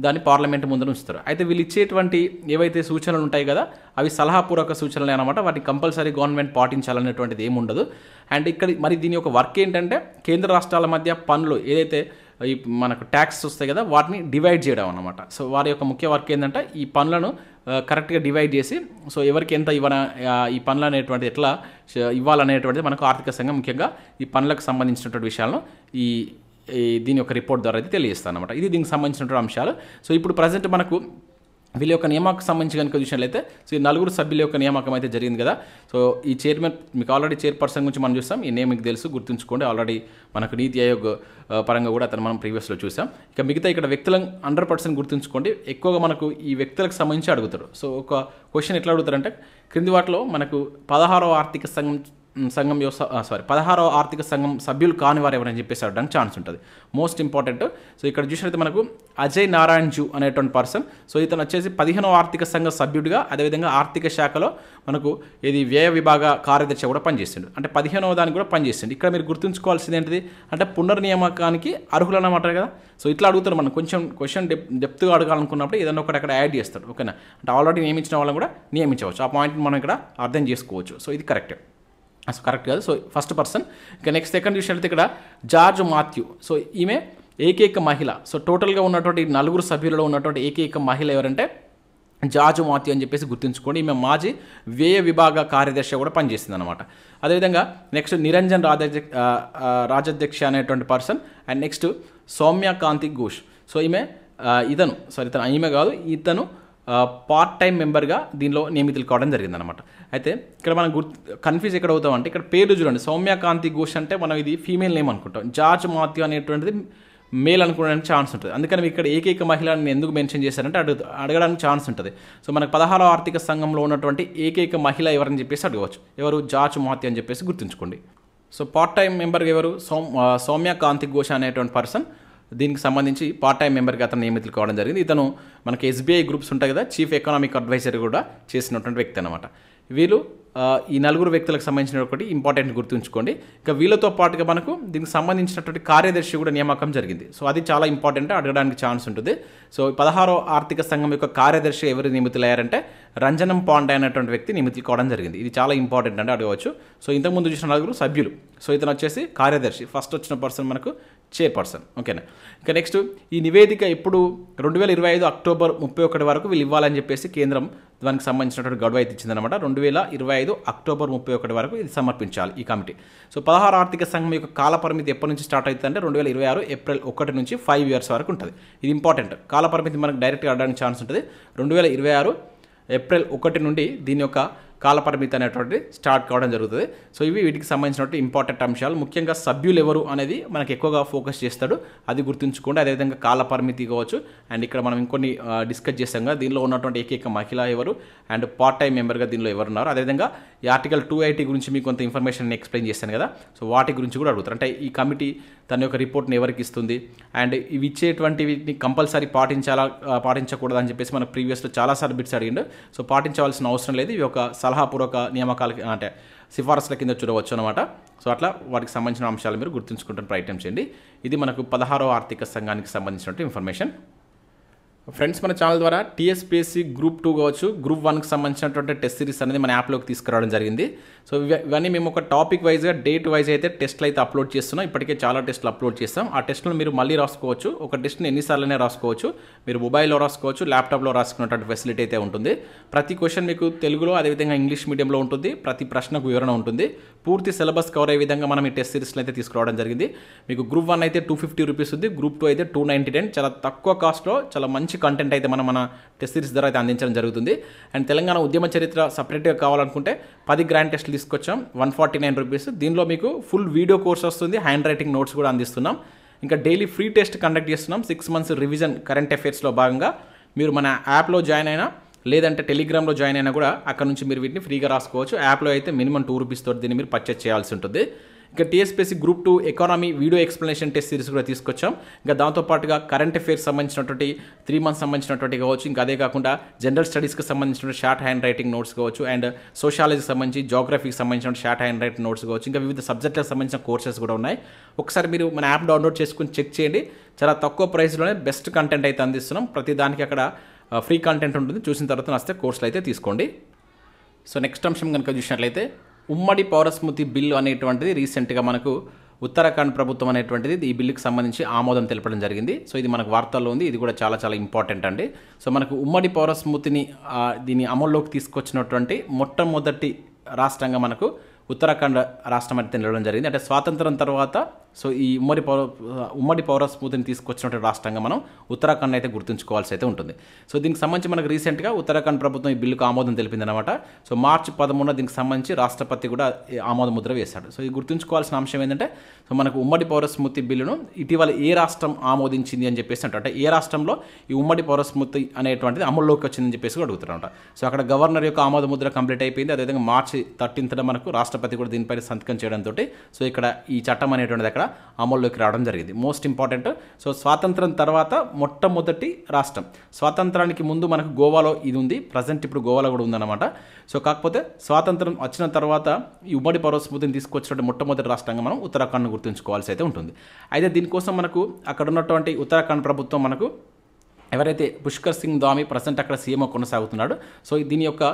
దాన్ని పార్లమెంట్ ముందు ఉంచుతారు. అయితే వీళ్ళు ఇచ్చేటువంటి ఏవైతే సూచనలు ఉంటాయి కదా అవి సలహాపూర్వక సూచనలు అనమాట. వాటిని కంపల్సరీ గవర్నమెంట్ పాటించాలనేటువంటిది ఏమి ఉండదు. అండ్ ఇక్కడ మరి దీని యొక్క వర్క్ ఏంటంటే కేంద్ర రాష్ట్రాల మధ్య పన్నులు ఏదైతే ఈ మనకు ట్యాక్స్ వస్తాయి కదా వాటిని డివైడ్ చేయడం అనమాట. సో వారి యొక్క ముఖ్య వర్క్ ఏంటంటే ఈ పనులను కరెక్ట్గా డివైడ్ చేసి సో ఎవరికి ఎంత ఈ పనులు అనేటువంటిది ఎట్లా ఇవ్వాలనేటువంటిది మనకు ఆర్థిక సంఘం ముఖ్యంగా ఈ పనులకు సంబంధించినటువంటి విషయాలను దీని యొక్క రిపోర్ట్ ద్వారా అయితే తెలియజేస్తాను అనమాట. ఇది దీనికి సంబంధించినటువంటి అంశాలు. సో ఇప్పుడు ప్రజెంట్ మనకు వీళ్ళ యొక్క నియామకం సంబంధించి కనుక చూసినట్లయితే సో ఈ నలుగురు సభ్యుల యొక్క నియామకం అయితే జరిగింది కదా. సో ఈ చైర్మన్ మీకు ఆల్రెడీ చైర్పర్సన్ గురించి మనం చూస్తాం, ఈ నేమ్ మీకు తెలుసు, గుర్తుంచుకోండి. ఆల్రెడీ మనకు నీతి ఆయోగ్ పరంగా కూడా అతను మనం ప్రీవియస్లో చూసాం. ఇక మిగతా ఇక్కడ వ్యక్తులను 100% గుర్తుంచుకోండి. ఎక్కువగా మనకు ఈ వ్యక్తులకు సంబంధించి అడుగుతారు. సో ఒక క్వశ్చన్ ఎట్లా అడుగుతారంటే, క్రింది వాటిలో మనకు 16వ ఆర్థిక సంఘం 16వ ఆర్థిక సంఘం సభ్యులు కాని వారు ఎవరని చెప్పేసి అడగడానికి ఛాన్స్ ఉంటుంది. Most important. సో ఇక్కడ చూసినట్లయితే మనకు అజయ్ నారాయణ్ జూ అనేటువంటి పర్సన్. సో ఇతను వచ్చేసి 15వ ఆర్థిక సంఘ సభ్యుడిగా, అదేవిధంగా ఆర్థిక శాఖలో మనకు ఇది వ్యయ విభాగ కార్యదర్శి కూడా పనిచేసిండు. అంటే 15వ దానికి కూడా పనిచేసిండు. ఇక్కడ మీరు గుర్తుంచుకోవాల్సింది ఏంటిది అంటే పునర్నియామకానికి అర్హులు అన్నమాట కదా. సో ఇట్లా అడుగుతారు. మనం కొంచెం క్వశ్చన్ డెప్త్గా అడగాలనుకున్నప్పుడు ఏదైనా ఒకటి అక్కడ యాడ్ చేస్తాడు. ఓకేనా, అంటే ఆల్రెడీ నియమించిన వాళ్ళని కూడా నియమించవచ్చు. ఆ పాయింట్ని మనం ఇక్కడ అర్థం చేసుకోవచ్చు. సో ఇది కరెక్ట్. సో కరెక్ట్ కాదు. So first person. ఇక నెక్స్ట్ సెకండ్ చూసినట్లయితే ఇక్కడ జార్జ్ మాథ్యూ. సో ఈమె ఏకైక మహిళ. సో టోటల్గా ఉన్నటువంటి నలుగురు సభ్యులలో ఉన్నటువంటి ఏకైక మహిళ ఎవరంటే జార్జ్ మాథ్యూ అని చెప్పేసి గుర్తుంచుకోండి. ఈమె మాజీ వ్యయ విభాగ కార్యదర్శి కూడా పనిచేస్తుంది అనమాట. అదేవిధంగా నెక్స్ట్ నిరంజన్ రాజాధ్యక్ష అనేటువంటి person. And next Soumya Kanti Ghosh. So ఈమె ఈమె కాదు, ఇతను పార్ట్ టైం మెంబర్గా దీనిలో నియమితులు కావడం జరిగిందనమాట. అయితే ఇక్కడ మనం కన్ఫ్యూజ్ ఎక్కడ అవుతామంటే, ఇక్కడ పేరు చూడండి, సౌమ్యకాంతి ఘోష్ అంటే మనం ఇది ఫీమేల్ నేమ్ అనుకుంటాం, జార్జ్ మాథ్యూ అనేటువంటిది మేల్ అనుకోవడానికి ఛాన్స్ ఉంటుంది. అందుకని ఇక్కడ ఏకైక మహిళని ఎందుకు మెన్షన్ చేశారంటే అడగడానికి ఛాన్స్ ఉంటుంది. సో మనకు 16వ ఆర్థిక సంఘంలో ఉన్నటువంటి ఏకైక మహిళ ఎవరని చెప్పేసి అడగవచ్చు. ఎవరు? జార్జ్ మాథ్యూ అని చెప్పేసి గుర్తుంచుకోండి. సో పార్ట్ టైం మెంబర్ ఎవరు? సౌమ్యకాంతి ఘోష్ అనేటువంటి పర్సన్. దీనికి సంబంధించి పార్ట్ టైం మెంబర్గా అతను నియమితులు కావడం జరిగింది. ఇతను మనకి ఎస్బీఐ గ్రూప్స్ ఉంటాయి కదా, చీఫ్ ఎకనామిక్ అడ్వైజర్ కూడా చేసినటువంటి వ్యక్తి అనమాట. వీళ్ళు ఈ నలుగురు వ్యక్తులకు సంబంధించిన ఒకటి ఇంపార్టెంట్ గుర్తుంచుకోండి. ఇక వీళ్ళతో పాటుగా మనకు దీనికి సంబంధించినటువంటి కార్యదర్శి కూడా నియామకం జరిగింది. సో అది చాలా ఇంపార్టెంట్, అడగడానికి ఛాన్స్ ఉంటుంది. సో 16వ ఆర్థిక సంఘం యొక్క కార్యదర్శి ఎవరు నియమితులయ్యారంటే రంజనం పాండే అనేటువంటి వ్యక్తి నియమితులు కావడం జరిగింది. ఇది చాలా ఇంపార్టెంట్ అంటే అడగవచ్చు. సో ఇంతకుముందు చూసిన నలుగురు సభ్యులు. సో ఇతను వచ్చేసి కార్యదర్శి. ఫస్ట్ వచ్చిన పర్సన్ మనకు చైర్పర్సన్. ఓకేనా. ఇక నెక్స్ట్ ఈ నివేదిక ఇప్పుడు 2025 అక్టోబర్ 31 వరకు వీళ్ళు ఇవ్వాలని చెప్పేసి కేంద్రం దానికి సంబంధించినటువంటి గడువు అయితే ఇచ్చిందనమాట. 2025 అక్టోబర్ 31 వరకు ఇది సమర్పించాలి ఈ కమిటీ. సో 16 ఆర్థిక సంఘం యొక్క కాల పరిమితి ఎప్పటి నుంచి స్టార్ట్ అవుతుంది అంటే 2026 ఏప్రిల్ 1 నుంచి 5 years వరకు ఉంటుంది. ఇది ఇంపార్టెంట్. కాల పరిమితి మనకు డైరెక్ట్గా అడగడానికి ఛాన్స్ ఉంటుంది. 2026 ఏప్రిల్ 1 నుండి దీని యొక్క కాలపరిమితి అనేటువంటిది స్టార్ట్ కావడం జరుగుతుంది. సో ఇవి వీటికి సంబంధించినటువంటి ఇంపార్టెంట్ అంశాలు. ముఖ్యంగా సభ్యులు ఎవరు అనేది మనకు ఎక్కువగా ఫోకస్ చేస్తాడు, అది గుర్తుంచుకోండి. అదేవిధంగా కాలపరిమితి కావచ్చు. అండ్ ఇక్కడ మనం ఇంకొన్ని డిస్కస్ చేస్తాం కదా, దీనిలో ఉన్నటువంటి ఏకైక మహిళ ఎవరు అండ్ పార్ట్ టైం మెంబర్గా దీనిలో ఎవరున్నారు. అదేవిధంగా ఈ ఆర్టికల్ 280 గురించి మీకు కొంత ఇన్ఫర్మేషన్ ఎక్స్ప్లెయిన్ చేశాను కదా, సో వాటి గురించి కూడా అడుగుతారు. అంటే ఈ కమిటీ తన యొక్క రిపోర్ట్ని ఎవరికి ఇస్తుంది అండ్ ఇవి ఇచ్చేటువంటివి కంపల్సరీ పాటించకూడదు అని చెప్పేసి మనకు ప్రీవియస్లో చాలాసార్లు బిట్స్ అడిగిండు. సో పాటించవలసిన అవసరం లేదు. ఇవి ఒక సలహాపూర్వక నియామకాలకి అంటే సిఫారసుల కింద చూడవచ్చు అనమాట. సో అట్లా వాటికి సంబంధించిన అంశాలు మీరు గుర్తుంచుకుంటున్న ప్రయత్నం చేయండి. ఇది మనకు 16వ ఆర్థిక సంఘానికి సంబంధించినటువంటి ఇన్ఫర్మేషన్. ఫ్రెండ్స్, మన ఛానల్ ద్వారా టీఎస్పీఎస్సీ గ్రూప్ 2 కావచ్చు, గ్రూప్ 1కి సంబంధించినటువంటి టెస్ట్ సిరీస్ అనేది మన యాప్లోకి తీసుకురావడం జరిగింది. సో ఇవన్నీ మేము ఒక టాపిక్ వైజ్గా డేట్ వైజ్ అయితే టెస్ట్లు అయితే అప్లోడ్ చేస్తున్నాం. ఇప్పటికే చాలా టెస్ట్లు అప్లోడ్ చేస్తాం. ఆ టెస్టులు మీరు మళ్ళీ రాసుకోవచ్చు. ఒక టెస్ట్ని ఎన్నిసార్లనే రాసుకోవచ్చు. మీరు మొబైల్లో రాసుకోవచ్చు, ల్యాప్టాప్లో రాసుకున్నటువంటి ఫెసిలిటీ అయితే ఉంటుంది. ప్రతి క్వశ్చన్ మీకు తెలుగులో అదేవిధంగా ఇంగ్లీష్ మీడియంలో ఉంటుంది. ప్రతి ప్రశ్నకు వివరణ ఉంటుంది. పూర్తి సిలబస్ కవర్ అయ్యే విధంగా మనం ఈ టెస్ట్ సిరీస్లో అయితే తీసుకురావడం జరిగింది. మీకు గ్రూప్ 1 అయితే 250 రూపీస్ ఉంది, గ్రూప్ 2 అయితే 290. చాలా తక్కువ కాస్ట్లో చాలా మంచి కంటెంట్ అయితే మన టెస్ట్ సిరీస్ ద్వారా అయితే అందించడం జరుగుతుంది. అండ్ తెలంగాణ ఉద్యమ చరిత్ర సపరేట్గా కావాలనుకుంటే 10 గ్రాండ్ టెస్ట్లు తీసుకొచ్చాం, 149 రూపీస్. దీనిలో మీకు ఫుల్ వీడియో కోర్స్ వస్తుంది, హ్యాండ్ రైటింగ్ నోట్స్ కూడా అందిస్తున్నాం. ఇంకా డైలీ ఫ్రీ టెస్ట్ కండక్ట్ చేస్తున్నాం. 6 months రివిజన్ కరెంట్ అఫైర్స్లో భాగంగా మీరు మన యాప్లో జాయిన్ అయినా లేదంటే టెలిగ్రామ్లో జాయిన్ అయినా కూడా అక్కడ నుంచి మీరు వీటిని ఫ్రీగా రాసుకోవచ్చు. యాప్లో అయితే మినిమం 2 రూపీస్ తోటి దీన్ని మీరు పర్చేస్ చేయాల్సి ఉంటుంది. ఇక TSPSC group 2 economy video explanation test series కూడా తీసుకొచ్చాం. ఇంకా దాంతోపాటుగా కరెంట్ అఫైర్స్ సంబంధించినటువంటి 3 months సంబంధించినటువంటి కావచ్చు. ఇంకా అదే కాకుండా జనరల్ స్టడీస్కి సంబంధించిన షార్ట్ హ్యాండ్ రైటింగ్ నోట్స్ కావచ్చు, అండ్ సోషాలజీకి సంబంధించి జాగ్రఫీకి సంబంధించిన షార్ట్ హ్యాండ్ రైటింగ్ నోట్స్ కావచ్చు. ఇంకా వివిధ సబ్జెక్టులకు సంబంధించిన కోర్సెస్ కూడా ఉన్నాయి. ఒకసారి మీరు మన యాప్ డౌన్లోడ్ చేసుకుని చెక్ చేయండి. చాలా తక్కువ ప్రైస్లోనే బెస్ట్ కంటెంట్ అయితే అందిస్తున్నాం. ప్రతి దానికి అక్కడ ఫ్రీ కంటెంట్ ఉంటుంది. చూసిన తర్వాత నచ్చితే కోర్సులు అయితే తీసుకోండి. సో నెక్స్ట్ అంశం కనుక చూసినట్లయితే ఉమ్మడి పౌరస్మృతి బిల్లు అనేటువంటిది రీసెంట్గా మనకు ఉత్తరాఖండ్ ప్రభుత్వం అనేటువంటిది ఈ బిల్లుకి సంబంధించి ఆమోదం తెలపడం జరిగింది. సో ఇది మనకు వార్తల్లో ఉంది. ఇది కూడా చాలా చాలా ఇంపార్టెంట్ అండి. సో మనకు ఉమ్మడి పౌరస్మృతిని దీన్ని అమల్లోకి తీసుకొచ్చినటువంటి మొట్టమొదటి రాష్ట్రంగా మనకు ఉత్తరాఖండ్ రాష్ట్రం అయితే నిలవడం జరిగింది. అంటే స్వాతంత్రం తర్వాత సో ఈ ఉమ్మడి పౌర స్మృతిని తీసుకొచ్చినటువంటి రాష్ట్రంగా మనం ఉత్తరాఖండ్ అయితే గుర్తుంచుకోవాల్సి అయితే ఉంటుంది. సో దీనికి సంబంధించి మనకు రీసెంట్గా ఉత్తరాఖండ్ ప్రభుత్వం ఈ బిల్లుకు ఆమోదం తెలిపిందనమాట. సో మార్చి 13 దీనికి సంబంధించి రాష్ట్రపతి కూడా ఆమోద ముద్ర వేశాడు. సో ఇది గుర్తుంచుకోవాల్సిన అంశం ఏంటంటే, సో మనకు ఉమ్మడి పౌర స్మృతి బిల్లును ఇటీవల ఏ రాష్ట్రం ఆమోదించింది అని చెప్పేసి అంటే ఏ రాష్ట్రంలో ఈ ఉమ్మడి పౌర స్మృతి అనేటువంటిది అమల్లోకి వచ్చిందని చెప్పేసి కూడా అడుగుతారంట. సో అక్కడ గవర్నర్ యొక్క ఆమోద ముద్ర కంప్లీట్ అయిపోయింది. అదేవిధంగా మార్చి 13న మనకు రాష్ట్రపతి కూడా దీనిపై సంతకం చేయడంతో సో ఇక్కడ ఈ చట్టం అనేటువంటిది అక్కడ అమల్లోకి రావడం జరిగింది. Most important. సో స్వాతంత్రం తర్వాత మొట్టమొదటి రాష్ట్రం. స్వాతంత్రానికి ముందు మనకు గోవాలో ఇది ఉంది, ప్రజెంట్ ఇప్పుడు గోవాలో కూడా ఉందన్నమాట. సో కాకపోతే స్వాతంత్రం వచ్చిన తర్వాత ఈ ఉమ్మడి పౌర స్మృతిని తీసుకొచ్చినటువంటి మొట్టమొదటి రాష్ట్రంగా మనం ఉత్తరాఖండ్ను గుర్తుంచుకోవాల్సి అయితే ఉంటుంది. అయితే దీనికోసం మనకు అక్కడ ఉన్నటువంటి ఉత్తరాఖండ్ ప్రభుత్వం మనకు ఎవరైతే పుష్కర్ సింగ్ ధామి ప్రజెంట్ అక్కడ సీఎం కొనసాగుతున్నాడు. సో దీని యొక్క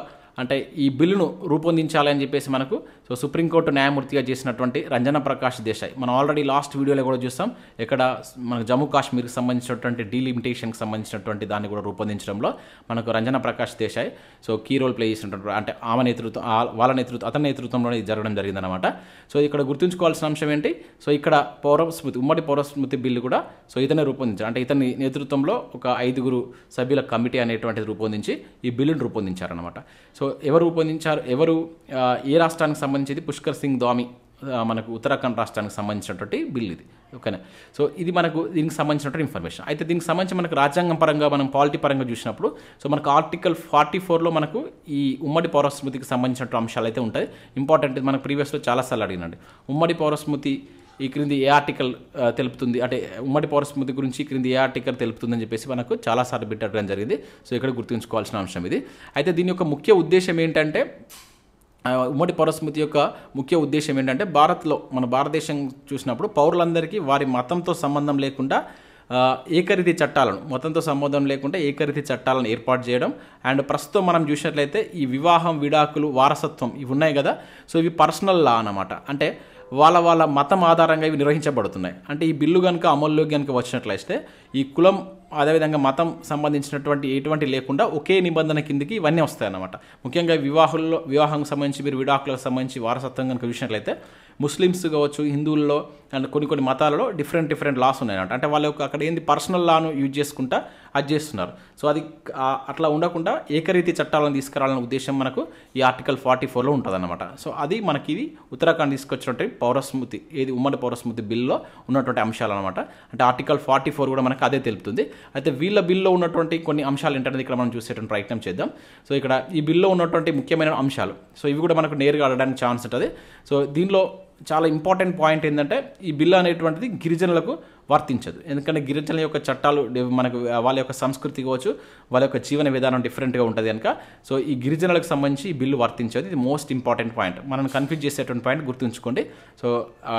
అంటే ఈ బిల్లును రూపొందించాలని చెప్పేసి మనకు సో సుప్రీంకోర్టు న్యాయమూర్తిగా చేసినటువంటి రంజన ప్రకాష్ దేశాయ్ మనం ఆల్రెడీ లాస్ట్ వీడియోలో కూడా చూస్తాం. ఇక్కడ మనకు జమ్మూ కాశ్మీర్కి సంబంధించినటువంటి డీలిమిటేషన్కి సంబంధించినటువంటి దాన్ని కూడా రూపొందించడంలో మనకు Ranjana Prakash Desai so key role play చేసినటువంటి అంటే అతని నేతృత్వంలో ఇది జరగడం జరిగిందనమాట. సో ఇక్కడ గుర్తుంచుకోవాల్సిన అంశం ఏంటి, సో ఇక్కడ ఉమ్మడి పౌరస్మృతి బిల్లు కూడా సో ఇతనే రూపొందించారు. అంటే ఇతని నేతృత్వంలో ఒక 5 సభ్యుల కమిటీ అనేటువంటిది రూపొందించి ఈ బిల్లును రూపొందించారనమాట. సో ఎవరు రూపొందించారు, ఏ రాష్ట్రానికి సంబంధించి పుష్కర్ సింగ్ ధామి మనకు ఉత్తరాఖండ్ రాష్ట్రానికి సంబంధించినటువంటి బిల్ ఇది. ఓకేనా. సో ఇది మనకు దీనికి సంబంధించినటువంటి ఇన్ఫర్మేషన్. అయితే దీనికి సంబంధించి మనకు రాజ్యాంగం పరంగా మనం పాలిటీ పరంగా చూసినప్పుడు సో మనకు ఆర్టికల్ 44లో మనకు ఈ ఉమ్మడి పౌరస్మృతికి సంబంధించినటువంటి అంశాలు అయితే ఉంటాయి. ఇంపార్టెంట్, మనకు ప్రీవియస్లో చాలాసార్లు అడిగినండి ఉమ్మడి పౌరస్మృతి ఈ క్రింది ఏ ఆర్టికల్ తెలుపుతుంది, అంటే ఉమ్మడి పౌరస్మృతి గురించి ఈ క్రింది ఏ ఆర్టికల్ తెలుపుతుందని చెప్పేసి మనకు చాలాసార్లు పెట్టడం జరిగింది. సో ఇక్కడ గుర్తుంచుకోవాల్సిన అంశం ఇది. అయితే దీని యొక్క ముఖ్య ఉద్దేశం ఏంటంటే, ఉమ్మడి పౌరస్మృతి యొక్క ముఖ్య ఉద్దేశం ఏంటంటే మన భారతదేశం చూసినప్పుడు పౌరులందరికీ వారి మతంతో సంబంధం లేకుండా ఏకరీతి చట్టాలను మతంతో సంబంధం లేకుండా ఏకరీతి చట్టాలను ఏర్పాటు చేయడం. అండ్ ప్రస్తుతం మనం చూసినట్లయితే ఈ వివాహం, విడాకులు, వారసత్వం ఇవి ఉన్నాయి కదా, సో ఇవి పర్సనల్ లా అన్నమాట. అంటే వాళ్ళ మతం ఆధారంగా ఇవి నిర్వహించబడుతున్నాయి. అంటే ఈ బిల్లు కనుక అమల్లోకి కనుక వచ్చినట్లయితే ఈ కులం అదేవిధంగా మతం సంబంధించినటువంటి ఎటువంటి లేకుండా ఒకే నిబంధన కిందకి ఇవన్నీ వస్తాయన్నమాట. ముఖ్యంగా వివాహం సంబంధించి మీరు విడాకులకు సంబంధించి వారసత్వం కనుక చూసినట్లయితే ముస్లిమ్స్ కావచ్చు, హిందువుల్లో అండ్ కొన్ని మతాలలో డిఫరెంట్ లాస్ ఉన్నాయన్నమాట. అంటే వాళ్ళ యొక్క అక్కడ ఏంది పర్సనల్ లాను యూజ్ చేసుకుంటా అది చేస్తున్నారు. సో అది అట్లా ఉండకుండా ఏకరీతి చట్టాలను తీసుకురావాలనే ఉద్దేశం మనకు ఈ ఆర్టికల్ 44లో ఉంటుందన్నమాట. సో అది మనకి ఇది ఉత్తరాఖండ్ తీసుకొచ్చినటువంటి పౌరస్మృతి ఉమ్మడి పౌరస్మృతి బిల్లో ఉన్నటువంటి అంశాలు అనమాట. అంటే ఆర్టికల్ 44 కూడా మనకు అదే తెలుపుతుంది. అయితే వీళ్ళ బిల్లో ఉన్నటువంటి కొన్ని అంశాలు ఏంటనేది ఇక్కడ మనం చూసేటువంటి ప్రయత్నం చేద్దాం. సో ఇక్కడ ఈ బిల్లో ఉన్నటువంటి ముఖ్యమైన అంశాలు, సో ఇవి కూడా మనకు నేరుగా అడగడానికి ఛాన్స్ ఉంటుంది. సో దీనిలో చాలా ఇంపార్టెంట్ పాయింట్ ఏంటంటే ఈ బిల్లు అనేటువంటిది గిరిజనులకు వర్తించదు. ఎందుకంటే గిరిజనుల యొక్క చట్టాలు మనకు వాళ్ళ యొక్క సంస్కృతి కావచ్చు, వాళ్ళ యొక్క జీవన విధానం డిఫరెంట్గా ఉంటుంది కనుక సో ఈ గిరిజనులకు సంబంధించి ఈ బిల్లు వర్తించదు. ఇది మోస్ట్ ఇంపార్టెంట్ పాయింట్, మనం కన్ఫ్యూజ్ చేసేటువంటి పాయింట్ గుర్తుంచుకోండి. సో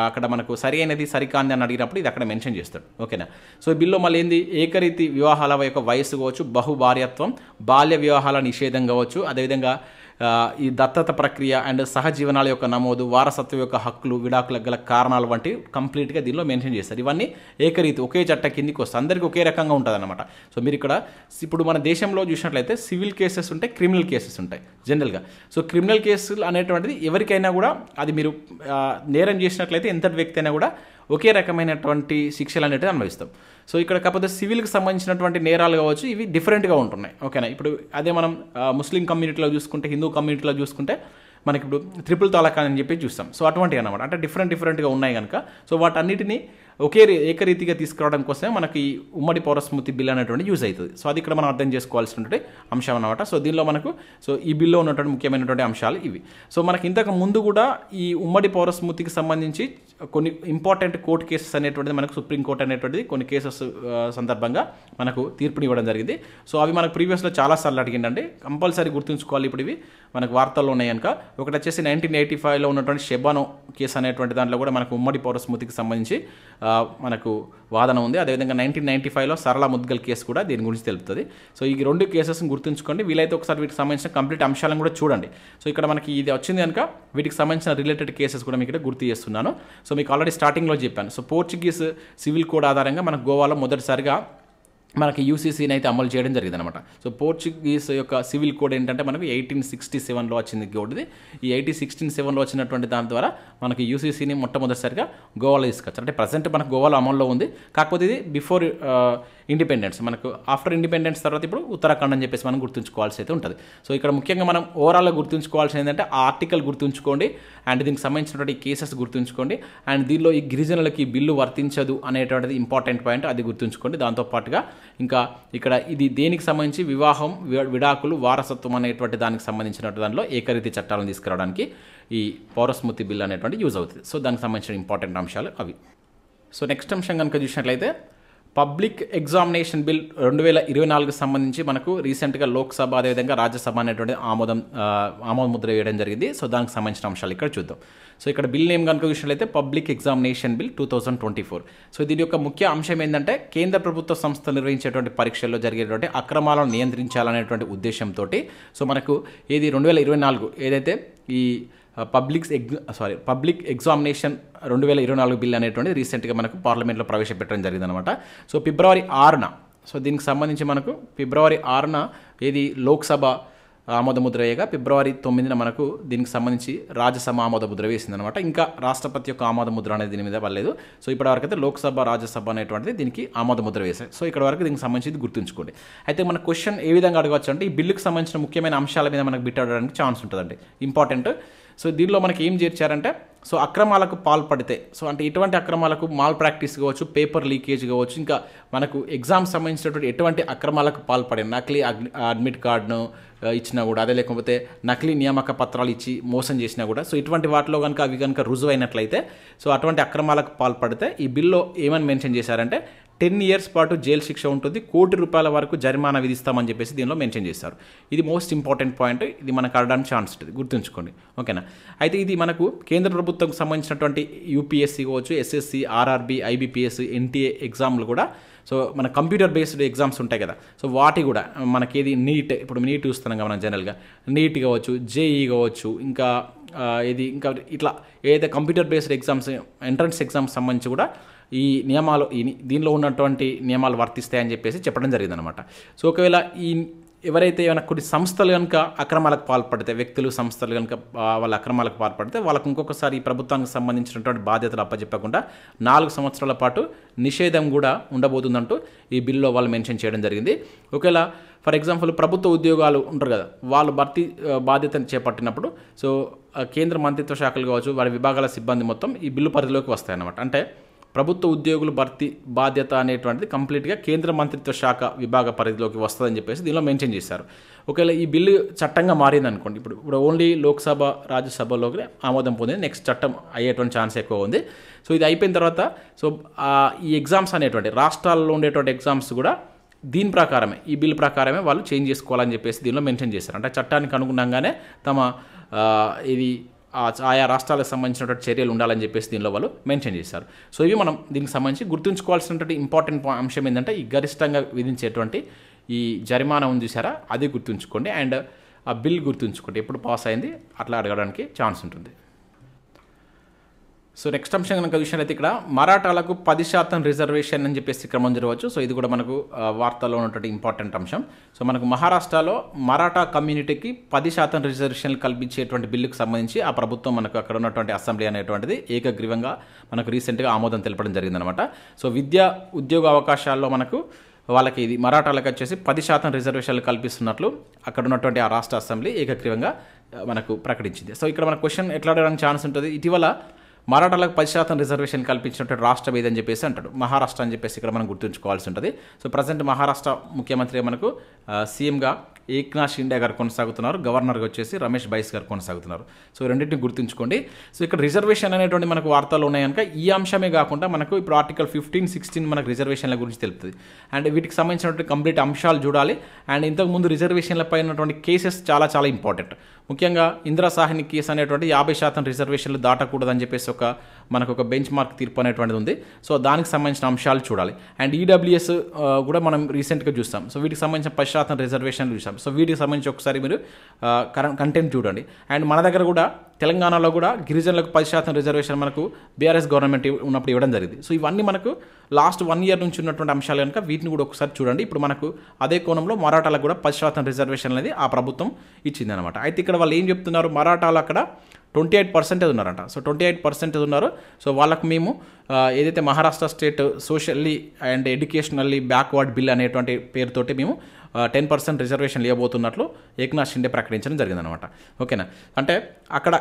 అక్కడ మనకు సరి అయినది సరికాంది అని అడిగినప్పుడు ఇది అక్కడ మెన్షన్ చేస్తాడు. ఓకేనా. సో ఈ బిల్లు మళ్ళీ ఏంది, ఏకరీతి వివాహాల యొక్క వయస్సు కావచ్చు, బహుభార్యత్వం, బాల్య వివాహాల నిషేధం కావచ్చు, అదేవిధంగా ఈ దత్తత ప్రక్రియ అండ్ సహజీవనాల యొక్క నమోదు, వారసత్వం యొక్క హక్కులు, విడాకులకు గల కారణాలు వంటి కంప్లీట్గా దీనిలో మెన్షన్ చేస్తారు. ఇవన్నీ ఏకరీతి ఒకే చట్ట కిందికి వస్తుంది, అందరికీ ఒకే రకంగా ఉంటుంది అనమాట. సో మీరు ఇప్పుడు మన దేశంలో చూసినట్లయితే సివిల్ కేసెస్ ఉంటాయి, క్రిమినల్ కేసెస్ ఉంటాయి జనరల్గా. సో క్రిమినల్ కేసులు అనేటువంటిది ఎవరికైనా కూడా అది మీరు నేరం చేసినట్లయితే ఎంతటి వ్యక్తి అయినా కూడా ఒకే రకమైనటువంటి శిక్షలు అనేవి అనుభవిస్తాం. సో ఇక్కడ కాకపోతే సివిల్కి సంబంధించినటువంటి నేరాలు కావచ్చు, ఇవి డిఫరెంట్గా ఉంటున్నాయి. ఓకేనా. ఇప్పుడు అదే మనం ముస్లిం కమ్యూనిటీలో చూసుకుంటే, హిందూ కమ్యూనిటీలో చూసుకుంటే మనకి ఇప్పుడు ట్రిపుల్ తలాక్ అని చెప్పి చూస్తాం. సో అటువంటివి అన్నమాట. అంటే డిఫరెంట్గా ఉన్నాయి కనుక సో వాటన్నిటిని ఏకరీతిగా తీసుకురావడం కోసమే మనకి ఈ ఉమ్మడి పౌరస్మృతి బిల్ అనేటువంటి యూజ్ అవుతుంది. సో అది ఇక్కడ మనం అర్థం చేసుకోవాల్సినటువంటి అంశం అన్నమాట. సో దీనిలో మనకు సో ఈ బిల్లో ఉన్నటువంటి ముఖ్యమైనటువంటి అంశాలు ఇవి. సో మనకి ఇంతకు ముందు కూడా ఈ ఉమ్మడి పౌరస్మృతికి సంబంధించి కొన్ని ఇంపార్టెంట్ కోర్టు కేసెస్ అనేటువంటిది మనకు సుప్రీంకోర్టు అనేటువంటిది కొన్ని కేసెస్ సందర్భంగా మనకు తీర్పుని ఇవ్వడం జరిగింది. సో అవి మనకు ప్రీవియస్లో చాలాసార్లు అడిగిందండి, కంపల్సరీ గుర్తుంచుకోవాలి. ఇప్పుడు ఇవి మనకు వార్తల్లో ఉన్నాయి కనుక. ఒకటి వచ్చేసి 1985లో ఉన్నటువంటి షెబానో కేసు అనేటువంటి దాంట్లో కూడా మనకు ఉమ్మడి పౌరస్మృతికి సంబంధించి మనకు వాదన ఉంది. అదేవిధంగా 1995లో సరళ ముద్గల్ కేసు కూడా దీని గురించి తెలుపుతుంది. సో ఈ 2 కేసెస్ని గుర్తుంచుకోండి. వీలైతే ఒకసారి వీటికి సంబంధించిన కంప్లీట్ అంశాలను కూడా చూడండి. సో ఇక్కడ మనకి ఇది వచ్చింది కనుక వీటికి సంబంధించిన రిలేటెడ్ కేసెస్ కూడా మీకు ఇక్కడ గుర్తు చేస్తున్నాను. సో మీకు ఆల్రెడీ స్టార్టింగ్లో చెప్పాను. సో పోర్చుగీస్ సివిల్ కోడ్ ఆధారంగా మనకు గోవాలో మొదటిసారిగా మనకి యూసీసీని అయితే అమలు చేయడం జరిగింది అనమాట. సో పోర్చుగీస్ యొక్క సివిల్ కోడ్ ఏంటంటే మనకు 1867లో వచ్చింది కోడ్ది. ఈ 1867లో వచ్చినటువంటి దాని ద్వారా మనకి యూసీసీని మొట్టమొదటిసారిగా గోవాలో తీసుకొచ్చారు. అంటే ప్రజెంట్ మనకు గోవాలో అమల్లో ఉంది, కాకపోతే ఇది బిఫోర్ ఇండిపెండెన్స్, మనకు ఆఫ్టర్ ఇండిపెండెన్స్ తర్వాత ఇప్పుడు ఉత్తరాఖండ్ అని చెప్పేసి మనం గుర్తుంచుకోవాల్సి అయితే ఉంటుంది. సో ఇక్కడ ముఖ్యంగా మనం ఓవరాల్గా గుర్తుంచుకోవాల్సింది ఏంటంటే ఆ ఆర్టికల్ గుర్తుంచుకోండి, అండ్ దీనికి సంబంధించినటువంటి కేసెస్ గుర్తుంచుకోండి, అండ్ దీనిలో ఈ గిరిజనులకి బిల్లు వర్తించదు అనేటువంటిది ఇంపార్టెంట్ పాయింట్, అది గుర్తుంచుకోండి. దాంతోపాటుగా ఇంకా ఇక్కడ ఇది దేనికి సంబంధించి వివాహం, విడాకులు, వారసత్వం అనేటువంటి దానికి సంబంధించిన దానిలో ఏకరీతి చట్టాలను తీసుకురావడానికి ఈ పౌరస్మృతి బిల్ అనేటువంటి యూజ్ అవుతుంది. సో దానికి సంబంధించిన ఇంపార్టెంట్ అంశాలు అవి. సో నెక్స్ట్ అంశం కనుక చూసినట్లయితే పబ్లిక్ ఎగ్జామినేషన్ బిల్ 2024 సంబంధించి మనకు రీసెంట్గా లోక్సభ అదేవిధంగా రాజ్యసభ అనేటువంటి ఆమోద ముద్ర వేయడం జరిగింది. సో దానికి సంబంధించిన అంశాలు ఇక్కడ చూద్దాం. సో ఇక్కడ బిల్ నేమ్ కనుక చూసినట్లయితే పబ్లిక్ ఎగ్జామినేషన్ బిల్ 2024. సో దీని యొక్క ముఖ్య అంశం ఏంటంటే కేంద్ర ప్రభుత్వ సంస్థలు నిర్వహించేటువంటి పరీక్షల్లో జరిగేటువంటి అక్రమాలను నియంత్రించాలనేటువంటి ఉద్దేశంతో సో మనకు ఏది 2024 ఏదైతే ఈ పబ్లిక్ ఎగ్జామినేషన్ 2024 బిల్ అనేటువంటి రీసెంట్గా మనకు పార్లమెంట్లో ప్రవేశపెట్టడం జరిగిందనమాట. సో ఫిబ్రవరి 6న సో దీనికి సంబంధించి మనకు ఫిబ్రవరి 6న ఏది లోక్సభ ఆమోద ముద్ర వేయగా ఫిబ్రవరి 9న మనకు దీనికి సంబంధించి రాజ్యసభ ఆమోద ముద్ర వేసిందనమాట. ఇంకా రాష్ట్రపతి యొక్క ఆమోద ముద్ర అనేది దీని మీద పడలేదు. సో ఇప్పటివరకు అయితే లోక్సభ, రాజ్యసభ అనేటువంటిది దీనికి ఆమోద ముద్ర వేశాయి. సో ఇక్కడ వరకు దీనికి సంబంధించి గుర్తుంచుకోండి. అయితే మన క్వశ్చన్ ఏ విధంగా అడగవచ్చు అంటే ఈ బిల్లుకు సంబంధించిన ముఖ్యమైన అంశాల మీద మనకు బిట్ అడగడానికి ఛాన్స్ ఉంటుందండి, ఇంపార్టెంట్. సో దీనిలో మనకి ఏం చేర్చారంటే సో అక్రమాలకు పాల్పడితే, సో అంటే ఎటువంటి అక్రమాలకు, మాల్ ప్రాక్టీస్ కావచ్చు, పేపర్ లీకేజ్ కావచ్చు, ఇంకా మనకు ఎగ్జామ్ సంబంధించినటువంటి ఎటువంటి అక్రమాలకు పాల్పడే నకిలీ అడ్మిట్ కార్డును ఇచ్చినా కూడా, అదే లేకపోతే నకిలీ నియామక పత్రాలు ఇచ్చి మోసం చేసినా కూడా, సో ఇటువంటి వాటిలో కనుక అవి కనుక రుజువైనట్లయితే సో అటువంటి అక్రమాలకు పాల్పడితే ఈ బిల్లో ఏమని మెన్షన్ చేశారంటే 10 years పాటు జైలు శిక్ష ఉంటుంది, ₹1,00,00,000 వరకు జరిమానా విధిస్తామని చెప్పేసి దీనిలో మెన్షన్ చేశారు. ఇది మోస్ట్ ఇంపార్టెంట్ పాయింట్, ఇది మనకు అడగడానికి ఛాన్స్ ఉంటుంది, గుర్తుంచుకోండి, ఓకేనా. అయితే ఇది మనకు కేంద్ర ప్రభుత్వంకు సంబంధించినటువంటి యూపీఎస్సీ కావచ్చు, ఎస్ఎస్సి, ఆర్ఆర్బీ, ఐబీపీఎస్, ఎన్టీఏ ఎగ్జామ్లు కూడా సో మన కంప్యూటర్ బేస్డ్ ఎగ్జామ్స్ ఉంటాయి కదా, సో వాటి కూడా మనకేది నీట్, ఇప్పుడు నీట్ చూస్తున్నాం కదా మనం జనరల్గా, నీట్ కావచ్చు, జేఈ కావచ్చు, ఇంకా ఇది ఇంకా ఇట్లా ఏదైతే computer based exams, entrance exams సంబంధించి కూడా ఈ నియమాలు దీనిలో ఉన్నటువంటి నియమాలు వర్తిస్తాయని చెప్పేసి చెప్పడం జరిగిందనమాట. సో ఒకవేళ ఎవరైతే ఏమైనా కొన్ని సంస్థలు కనుక అక్రమాలకు పాల్పడితే, వ్యక్తులు, సంస్థలు కనుక వాళ్ళ అక్రమాలకు పాల్పడితే వాళ్ళకు ఇంకొకసారి ఈ ప్రభుత్వానికి సంబంధించినటువంటి బాధ్యతలు అప్పచెప్పకుండా 4 సంవత్సరాల పాటు నిషేధం కూడా ఉండబోతుందంటూ ఈ బిల్లో వాళ్ళు మెన్షన్ చేయడం జరిగింది. ఒకవేళ ఫర్ ఎగ్జాంపుల్ ప్రభుత్వ ఉద్యోగాలు ఉంటారు కదా, వాళ్ళు భర్తీ బాధ్యతను చేపట్టినప్పుడు సో కేంద్ర మంత్రిత్వ శాఖలు కావచ్చు, వారి విభాగాల సిబ్బంది మొత్తం ఈ బిల్లు పరిధిలోకి వస్తాయన్నమాట. అంటే ప్రభుత్వ ఉద్యోగులు భర్తీ బాధ్యత అనేటువంటిది కంప్లీట్గా కేంద్ర మంత్రిత్వ శాఖ విభాగ పరిధిలోకి వస్తుందని చెప్పేసి దీనిలో మెన్షన్ చేశారు. ఒకవేళ ఈ బిల్లు చట్టంగా మారింది అనుకోండి, ఇప్పుడు ఓన్లీ లోక్సభ, రాజ్యసభలోకి ఆమోదం పొంది నెక్స్ట్ చట్టం అయ్యేటువంటి ఛాన్స్ ఎక్కువ ఉంది. సో ఇది అయిపోయిన తర్వాత సో ఈ ఎగ్జామ్స్ అనేటువంటి రాష్ట్రాల్లో ఉండేటువంటి ఎగ్జామ్స్ కూడా దీని ప్రకారమే, ఈ బిల్ ప్రకారమే వాళ్ళు చేంజ్ చేసుకోవాలని చెప్పేసి దీనిలో మెన్షన్ చేశారు. అంటే చట్టానికి అనుగుణంగానే తమ ఇది ఆయా రాష్ట్రాలకు సంబంధించినటువంటి చర్యలు ఉండాలని చెప్పేసి దీనిలో వాళ్ళు మెన్షన్ చేశారు. సో ఇవి మనం దీనికి సంబంధించి గుర్తుంచుకోవాల్సినటువంటి ఇంపార్టెంట్ అంశం ఏంటంటే ఈ గరిష్టంగా విధించేటువంటి ఈ జరిమానా ఉంది చూసారా, అది గుర్తుంచుకోండి. అండ్ ఆ బిల్ గుర్తుంచుకోండి, ఎప్పుడు పాస్ అయింది అట్లా అడగడానికి ఛాన్స్ ఉంటుంది. సో నెక్స్ట్ అంశం కనుక చూసినట్లయితే ఇక్కడ మరాఠాలకు 10% రిజర్వేషన్ అని చెప్పేసి క్రమం జరగవచ్చు. సో ఇది కూడా మనకు వార్తల్లో ఉన్నటువంటి ఇంపార్టెంట్ అంశం. సో మనకు మహారాష్ట్రలో మరాఠా కమ్యూనిటీకి 10% రిజర్వేషన్లు కల్పించేటువంటి బిల్లుకు సంబంధించి ఆ ప్రభుత్వం మనకు అక్కడ ఉన్నటువంటి అసెంబ్లీ అనేటువంటిది ఏకగ్రీవంగా మనకు రీసెంట్గా ఆమోదం తెలపడం జరిగిందనమాట. సో విద్యా ఉద్యోగ అవకాశాల్లో మనకు వాళ్ళకి ఇది మరాఠాలకు వచ్చేసి 10% రిజర్వేషన్లు కల్పిస్తున్నట్లు అక్కడ ఉన్నటువంటి ఆ రాష్ట్ర అసెంబ్లీ ఏకగ్రీవంగా మనకు ప్రకటించింది. సో ఇక్కడ మన క్వశ్చన్ ఎట్లా అడగడానికి ఛాన్స్ ఉంటుంది, ఇటీవల మరాఠాలకు 10% రిజర్వేషన్ కల్పించినటువంటి రాష్ట్రం ఏదని చెప్పేసి అంటాడు, మహారాష్ట్ర అని చెప్పేసి ఇక్కడ మనం గుర్తుంచుకోవాల్సి ఉంటుంది. సో ప్రజెంట్ మహారాష్ట్ర ముఖ్యమంత్రిగా మనకు సీఎంగా ఏక్నాథ్ షిండే గారు కొనసాగుతున్నారు, గవర్నర్గా వచ్చేసి రమేష్ బైస్ గారు కొనసాగుతున్నారు. సో రెండింటిని గుర్తుంచుకోండి. సో ఇక్కడ రిజర్వేషన్ అనేటువంటి మనకు వార్తలు ఉన్నాయి కనుక ఈ అంశమే కాకుండా మనకు ఇప్పుడు ఆర్టికల్ 15, 16 మనకు రిజర్వేషన్ల గురించి తెలుపుతుంది. అండ్ వీటికి సంబంధించినటువంటి కంప్లీట్ అంశాలు చూడాలి. అండ్ ఇంతకుముందు రిజర్వేషన్లపై ఉన్నటువంటి కేసెస్ చాలా చాలా ఇంపార్టెంట్. ముఖ్యంగా ఇందిరా సాహ్ని కేసు అనేటువంటి 50% రిజర్వేషన్లు దాటకూడదని చెప్పేసి మనకు ఒక బెంచ్ మార్క్ తీర్పు అనేటువంటిది ఉంది. సో దానికి సంబంధించిన అంశాలు చూడాలి. అండ్ ఈడబ్ల్యూఎస్ కూడా మనం రీసెంట్గా చూస్తాం. సో వీటికి సంబంధించిన 10% రిజర్వేషన్లు చూసాం. చేశాం. సో వీటికి సంబంధించి ఒకసారి మీరు కంటెంట్ చూడండి. అండ్ మన దగ్గర కూడా తెలంగాణలో కూడా గిరిజనులకు 10% రిజర్వేషన్ మనకు బీఆర్ఎస్ గవర్నమెంట్ ఉన్నప్పుడు ఇవ్వడం జరిగింది. సో ఇవన్నీ మనకు లాస్ట్ 1 year నుంచి ఉన్నటువంటి అంశాలు కనుక వీటిని కూడా ఒకసారి చూడండి. ఇప్పుడు మనకు అదే కోణంలో మరాఠాలకు కూడా 10% రిజర్వేషన్ అనేది ఆ ప్రభుత్వం ఇచ్చింది అనమాట. అయితే ఇక్కడ వాళ్ళు ఏం చెప్తున్నారు, మరాఠాలు అక్కడ 28% ఉన్నారంట. సో 28% ఉన్నారు. సో వాళ్ళకు మేము ఏదైతే Maharashtra state socially and educationally backward bill అనేటువంటి పేరుతోటి మేము 10% రిజర్వేషన్లు ఇవ్వబోతున్నట్లు ఏక్నాథ్ షిండే ప్రకటించడం జరిగిందనమాట. ఓకేనా, అంటే అక్కడ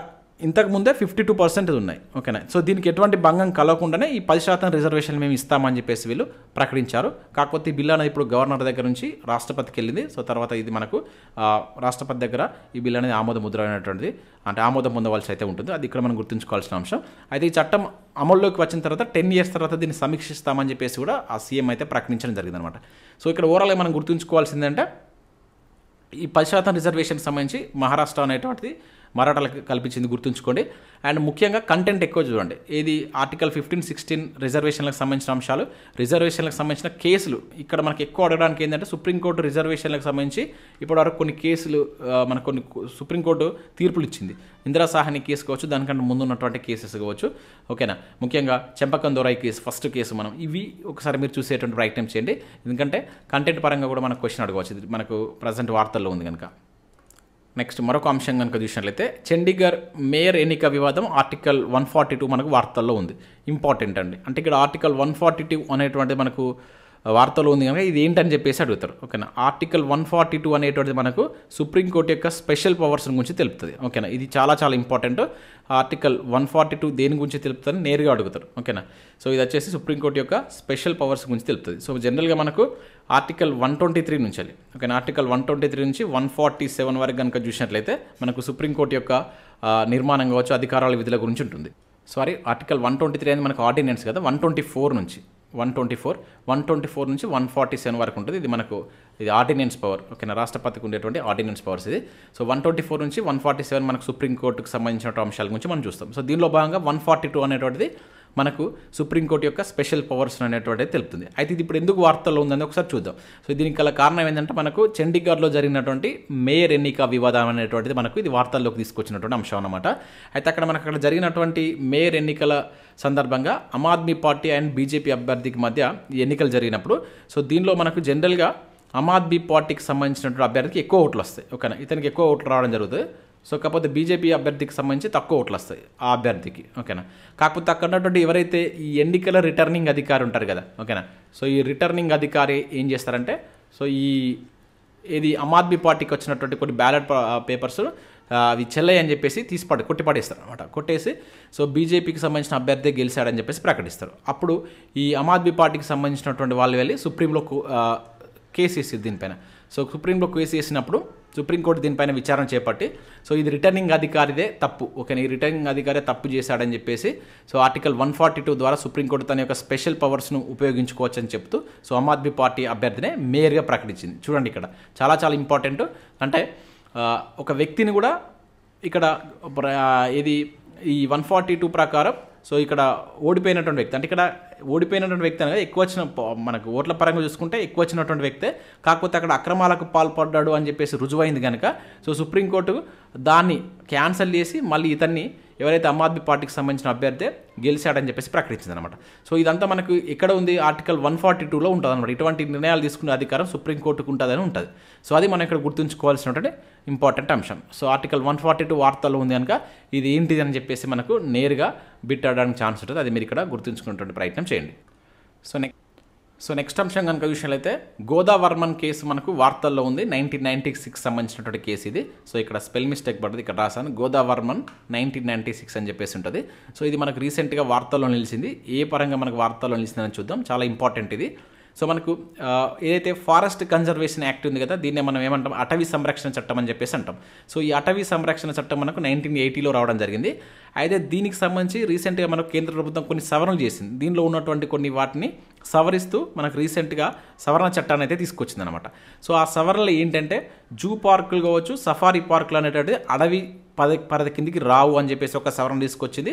ఇంతకుముందే 52% ఉన్నాయి. ఓకేనా, సో దీనికి ఎటువంటి భంగం కలగకుండానే ఈ 10% రిజర్వేషన్ మేము ఇస్తామని చెప్పేసి వీళ్ళు ప్రకటించారు. కాకపోతే ఈ బిల్ అనేది ఇప్పుడు గవర్నర్ దగ్గర నుంచి రాష్ట్రపతికి వెళ్ళింది. సో తర్వాత ఇది మనకు రాష్ట్రపతి దగ్గర ఈ బిల్ అనేది ఆమోద ముద్ర అనేటువంటిది, అంటే ఆమోదం పొందవలసి అయితే ఉంటుంది. అది ఇక్కడ మనం గుర్తుంచుకోవాల్సిన అంశం. అయితే ఈ చట్టం అమల్లోకి వచ్చిన తర్వాత 10 years తర్వాత దీన్ని సమీక్షిస్తామని చెప్పేసి కూడా ఆ సీఎం అయితే ప్రకటించడం జరిగిందనమాట. సో ఇక్కడ ఓవరాల్గా మనం గుర్తుంచుకోవాల్సిందంటే ఈ 10% రిజర్వేషన్కి సంబంధించి మహారాష్ట్ర అనేటువంటిది మరాఠాలకు కల్పించింది గుర్తుంచుకోండి. అండ్ ముఖ్యంగా కంటెంట్ ఎక్కువ చూడండి. ఇది ఆర్టికల్ 15, 16 రిజర్వేషన్లకు సంబంధించిన అంశాలు, రిజర్వేషన్లకు సంబంధించిన కేసులు. ఇక్కడ మనకి ఎక్కువ అడగడానికి ఏంటంటే సుప్రీంకోర్టు రిజర్వేషన్లకు సంబంధించి ఇప్పటివరకు కొన్ని కేసులు మనకు కొన్ని సుప్రీంకోర్టు తీర్పులు ఇచ్చింది. ఇందిరా సాహ్ని కేసు కావచ్చు, దానికంటే ముందు ఉన్నటువంటి కేసెస్ కావచ్చు. ఓకేనా, ముఖ్యంగా చెంపకం దొరై కేసు ఫస్ట్ కేసు మనం ఇవి ఒకసారి మీరు చూసేటువంటి ప్రయత్నం చేయండి. ఎందుకంటే కంటెంట్ పరంగా కూడా మనకు క్వశ్చన్ అడగవచ్చు. ఇది మనకు ప్రజెంట్ వార్తల్లో ఉంది కనుక. నెక్స్ట్ మరొక అంశం కనుక చూసినట్లయితే చండీగఢ్ మేయర్ ఎన్నిక వివాదం ఆర్టికల్ 142 మనకు వార్తల్లో ఉంది. ఇంపార్టెంట్ అండి. అంటే ఇక్కడ ఆర్టికల్ 142 అనేటువంటిది మనకు వార్తలో ఉంది కనుక ఇది ఏంటని చెప్పేసి అడుగుతారు. ఓకేనా, ఆర్టికల్ 142 అనేటువంటిది మనకు సుప్రీంకోర్టు యొక్క స్పెషల్ పవర్స్ గురించి తెలుపుతుంది. ఓకేనా, ఇది చాలా చాలా ఇంపార్టెంట్. ఆర్టికల్ 142 దేని గురించి తెలుపుతుంది నేరుగా అడుగుతారు. ఓకేనా, సో ఇది వచ్చేసి సుప్రీంకోర్టు యొక్క స్పెషల్ పవర్స్ గురించి తెలుపుతుంది. సో జనరల్గా మనకు ఆర్టికల్ 123 నుంచి వెళ్ళి, ఓకేనా, ఆర్టికల్ 123 నుంచి 147 వరకు కనుక చూసినట్లయితే మనకు సుప్రీంకోర్టు యొక్క నిర్మాణం కావచ్చు, అధికారాల విధుల గురించి ఉంటుంది. సారీ, ఆర్టికల్ 123 అనేది మనకు ఆర్డినెన్స్ కదా, 124 నుంచి 147 వరకు ఉంటుంది. ఇది మనకు ఇది ఆర్డినెన్స్ పవర్. ఓకేనా, రాష్ట్రపతికి ఉండేటువంటి ఆర్డినెన్స్ పవర్స్ ఇది. సో 124 నుంచి 147 మనకు సుప్రీంకోర్టుకు సంబంధించిన అంశాల గురించి మనం చూస్తాం. సో దీనిలో భాగంగా 142 అనేటువంటిది మనకు సుప్రీంకోర్టు యొక్క స్పెషల్ పవర్స్ అనేటువంటిది తెలుపుతుంది. అయితే ఇది ఇప్పుడు ఎందుకు వార్తల్లో ఉందని ఒకసారి చూద్దాం. సో దీనికి గల కారణం ఏంటంటే మనకు చండీగఢ్లో జరిగినటువంటి మేయర్ ఎన్నిక వివాదం అనేటువంటిది మనకు ఇది వార్తల్లోకి తీసుకొచ్చినటువంటి అంశం అన్నమాట. అయితే అక్కడ జరిగినటువంటి మేయర్ ఎన్నికల సందర్భంగా Aam Aadmi party and BJP అభ్యర్థికి మధ్య ఈ ఎన్నికలు జరిగినప్పుడు సో దీనిలో మనకు జనరల్గా ఆమ్ ఆద్మీ పార్టీకి సంబంధించినటువంటి అభ్యర్థికి ఎక్కువ ఓట్లు వస్తాయి. ఓకేనా, ఇతనికి ఎక్కువ ఓట్లు రావడం జరుగుతుంది. సో కాకపోతే బీజేపీ అభ్యర్థికి సంబంధించి తక్కువ ఓట్లు వస్తాయి ఆ అభ్యర్థికి. ఓకేనా, కాకపోతే అక్కడ ఉన్నటువంటి ఎవరైతే ఈ ఎన్నికల రిటర్నింగ్ అధికారి ఉంటారు కదా, ఓకేనా, సో ఈ రిటర్నింగ్ అధికారి ఏం చేస్తారంటే సో ఇది ఆమ్ ఆద్మీ పార్టీకి వచ్చినటువంటి కొన్ని బ్యాలెట్ పేపర్స్ అవి చెల్లయ్య అని చెప్పేసి కొట్టిపడేస్తారు అనమాట. కొట్టేసి సో బీజేపీకి సంబంధించిన అభ్యర్థి గెలిచాడని చెప్పేసి ప్రకటిస్తారు. అప్పుడు ఈ ఆమ్ ఆద్మీ పార్టీకి సంబంధించినటువంటి వాళ్ళు వెళ్ళి సుప్రీంలో కేసు వేసారు దీనిపైన. సో సుప్రీంలో కేసు వేసినప్పుడు సుప్రీంకోర్టు దీనిపైన విచారణ చేపట్టి సో ఇది రిటర్నింగ్ అధికారిదే తప్పు, ఓకే, ఈ రిటర్నింగ్ అధికారి తప్పు చేశాడని చెప్పేసి సో ఆర్టికల్ 142 ద్వారా సుప్రీంకోర్టు తన యొక్క స్పెషల్ పవర్స్ను ఉపయోగించుకోవచ్చు అని చెప్తూ సో ఆమ్ ఆద్మీ పార్టీ అభ్యర్థినే మేయర్గా ప్రకటించింది. చూడండి ఇక్కడ చాలా చాలా ఇంపార్టెంట్. అంటే ఒక వ్యక్తిని కూడా ఇక్కడ ఇది ఈ 142 ప్రకారం సో ఇక్కడ ఓడిపోయినటువంటి వ్యక్తి, అంటే ఇక్కడ ఓడిపోయినటువంటి వ్యక్తి అనేది ఎక్కువ వచ్చిన మనకు ఓట్ల పరంగా చూసుకుంటే ఎక్కువ వచ్చినటువంటి వ్యక్తే, కాకపోతే అక్కడ అక్రమాలకు పాల్పడ్డాడు అని చెప్పేసి రుజువైంది కనుక సో సుప్రీంకోర్టు దాన్ని క్యాన్సిల్ చేసి మళ్ళీ ఇతన్ని ఎవరైతే ఆమ్ ఆద్మీ పార్టీకి సంబంధించిన అభ్యర్థి గెలిచాడని చెప్పేసి ప్రకటించింది అనమాట. సో ఇదంతా మనకు ఎక్కడ ఉంది, ఆర్టికల్ 142లో ఉంటుంది అనమాట. ఇటువంటి నిర్ణయాలు తీసుకునే అధికారం సుప్రీంకోర్టుకు ఉంటుందని ఉంటుంది. సో అది మనం ఇక్కడ గుర్తుంచుకోవాల్సినటువంటి ఇంపార్టెంట్ అంశం. సో ఆర్టికల్ 142 వార్తల్లో ఉంది కనుక ఇది ఏంటిది అని చెప్పేసి మనకు నేరుగా బిట్ అడడానికి ఛాన్స్ ఉంటుంది. అది మీరు ఇక్కడ గుర్తుంచుకునేటువంటి ప్రయత్నం చేయండి. సో నెక్స్ట్ అంశం కనుక విషయాలైతే గోదావర్మన్ కేసు మనకు వార్తల్లో ఉంది. 1996 సంబంధించినటువంటి కేసు ఇది. సో ఇక్కడ స్పెల్ మిస్టేక్ పడుతుంది, ఇక్కడ రాశాను గోదావర్మన్ 1996 అని చెప్పేసి ఉంటుంది. సో ఇది మనకు రీసెంట్గా వార్తల్లో నిలిచింది. ఏ పరంగా మనకు వార్తల్లో నిలిచిందని చూద్దాం, చాలా ఇంపార్టెంట్ ఇది. సో మనకు ఏదైతే ఫారెస్ట్ కన్జర్వేషన్ యాక్ట్ ఉంది కదా, దీన్నే మనం ఏమంటాం అటవీ సంరక్షణ చట్టం అని చెప్పేసి అంటాం. సో ఈ అటవీ సంరక్షణ చట్టం మనకు 1980లో రావడం జరిగింది. అయితే దీనికి సంబంధించి రీసెంట్గా మనకు కేంద్ర ప్రభుత్వం కొన్ని సవరణలు చేసింది. దీనిలో ఉన్నటువంటి కొన్ని వాటిని సవరిస్తూ మనకు రీసెంట్గా సవరణ చట్టాన్ని అయితే తీసుకొచ్చింది అనమాట. సో ఆ సవరణలు ఏంటంటే జూ పార్కులు కావచ్చు, సఫారీ పార్కులు అనేటువంటి అడవి పరిధి కిందికి రావు అని చెప్పేసి ఒక సవరణ తీసుకొచ్చింది.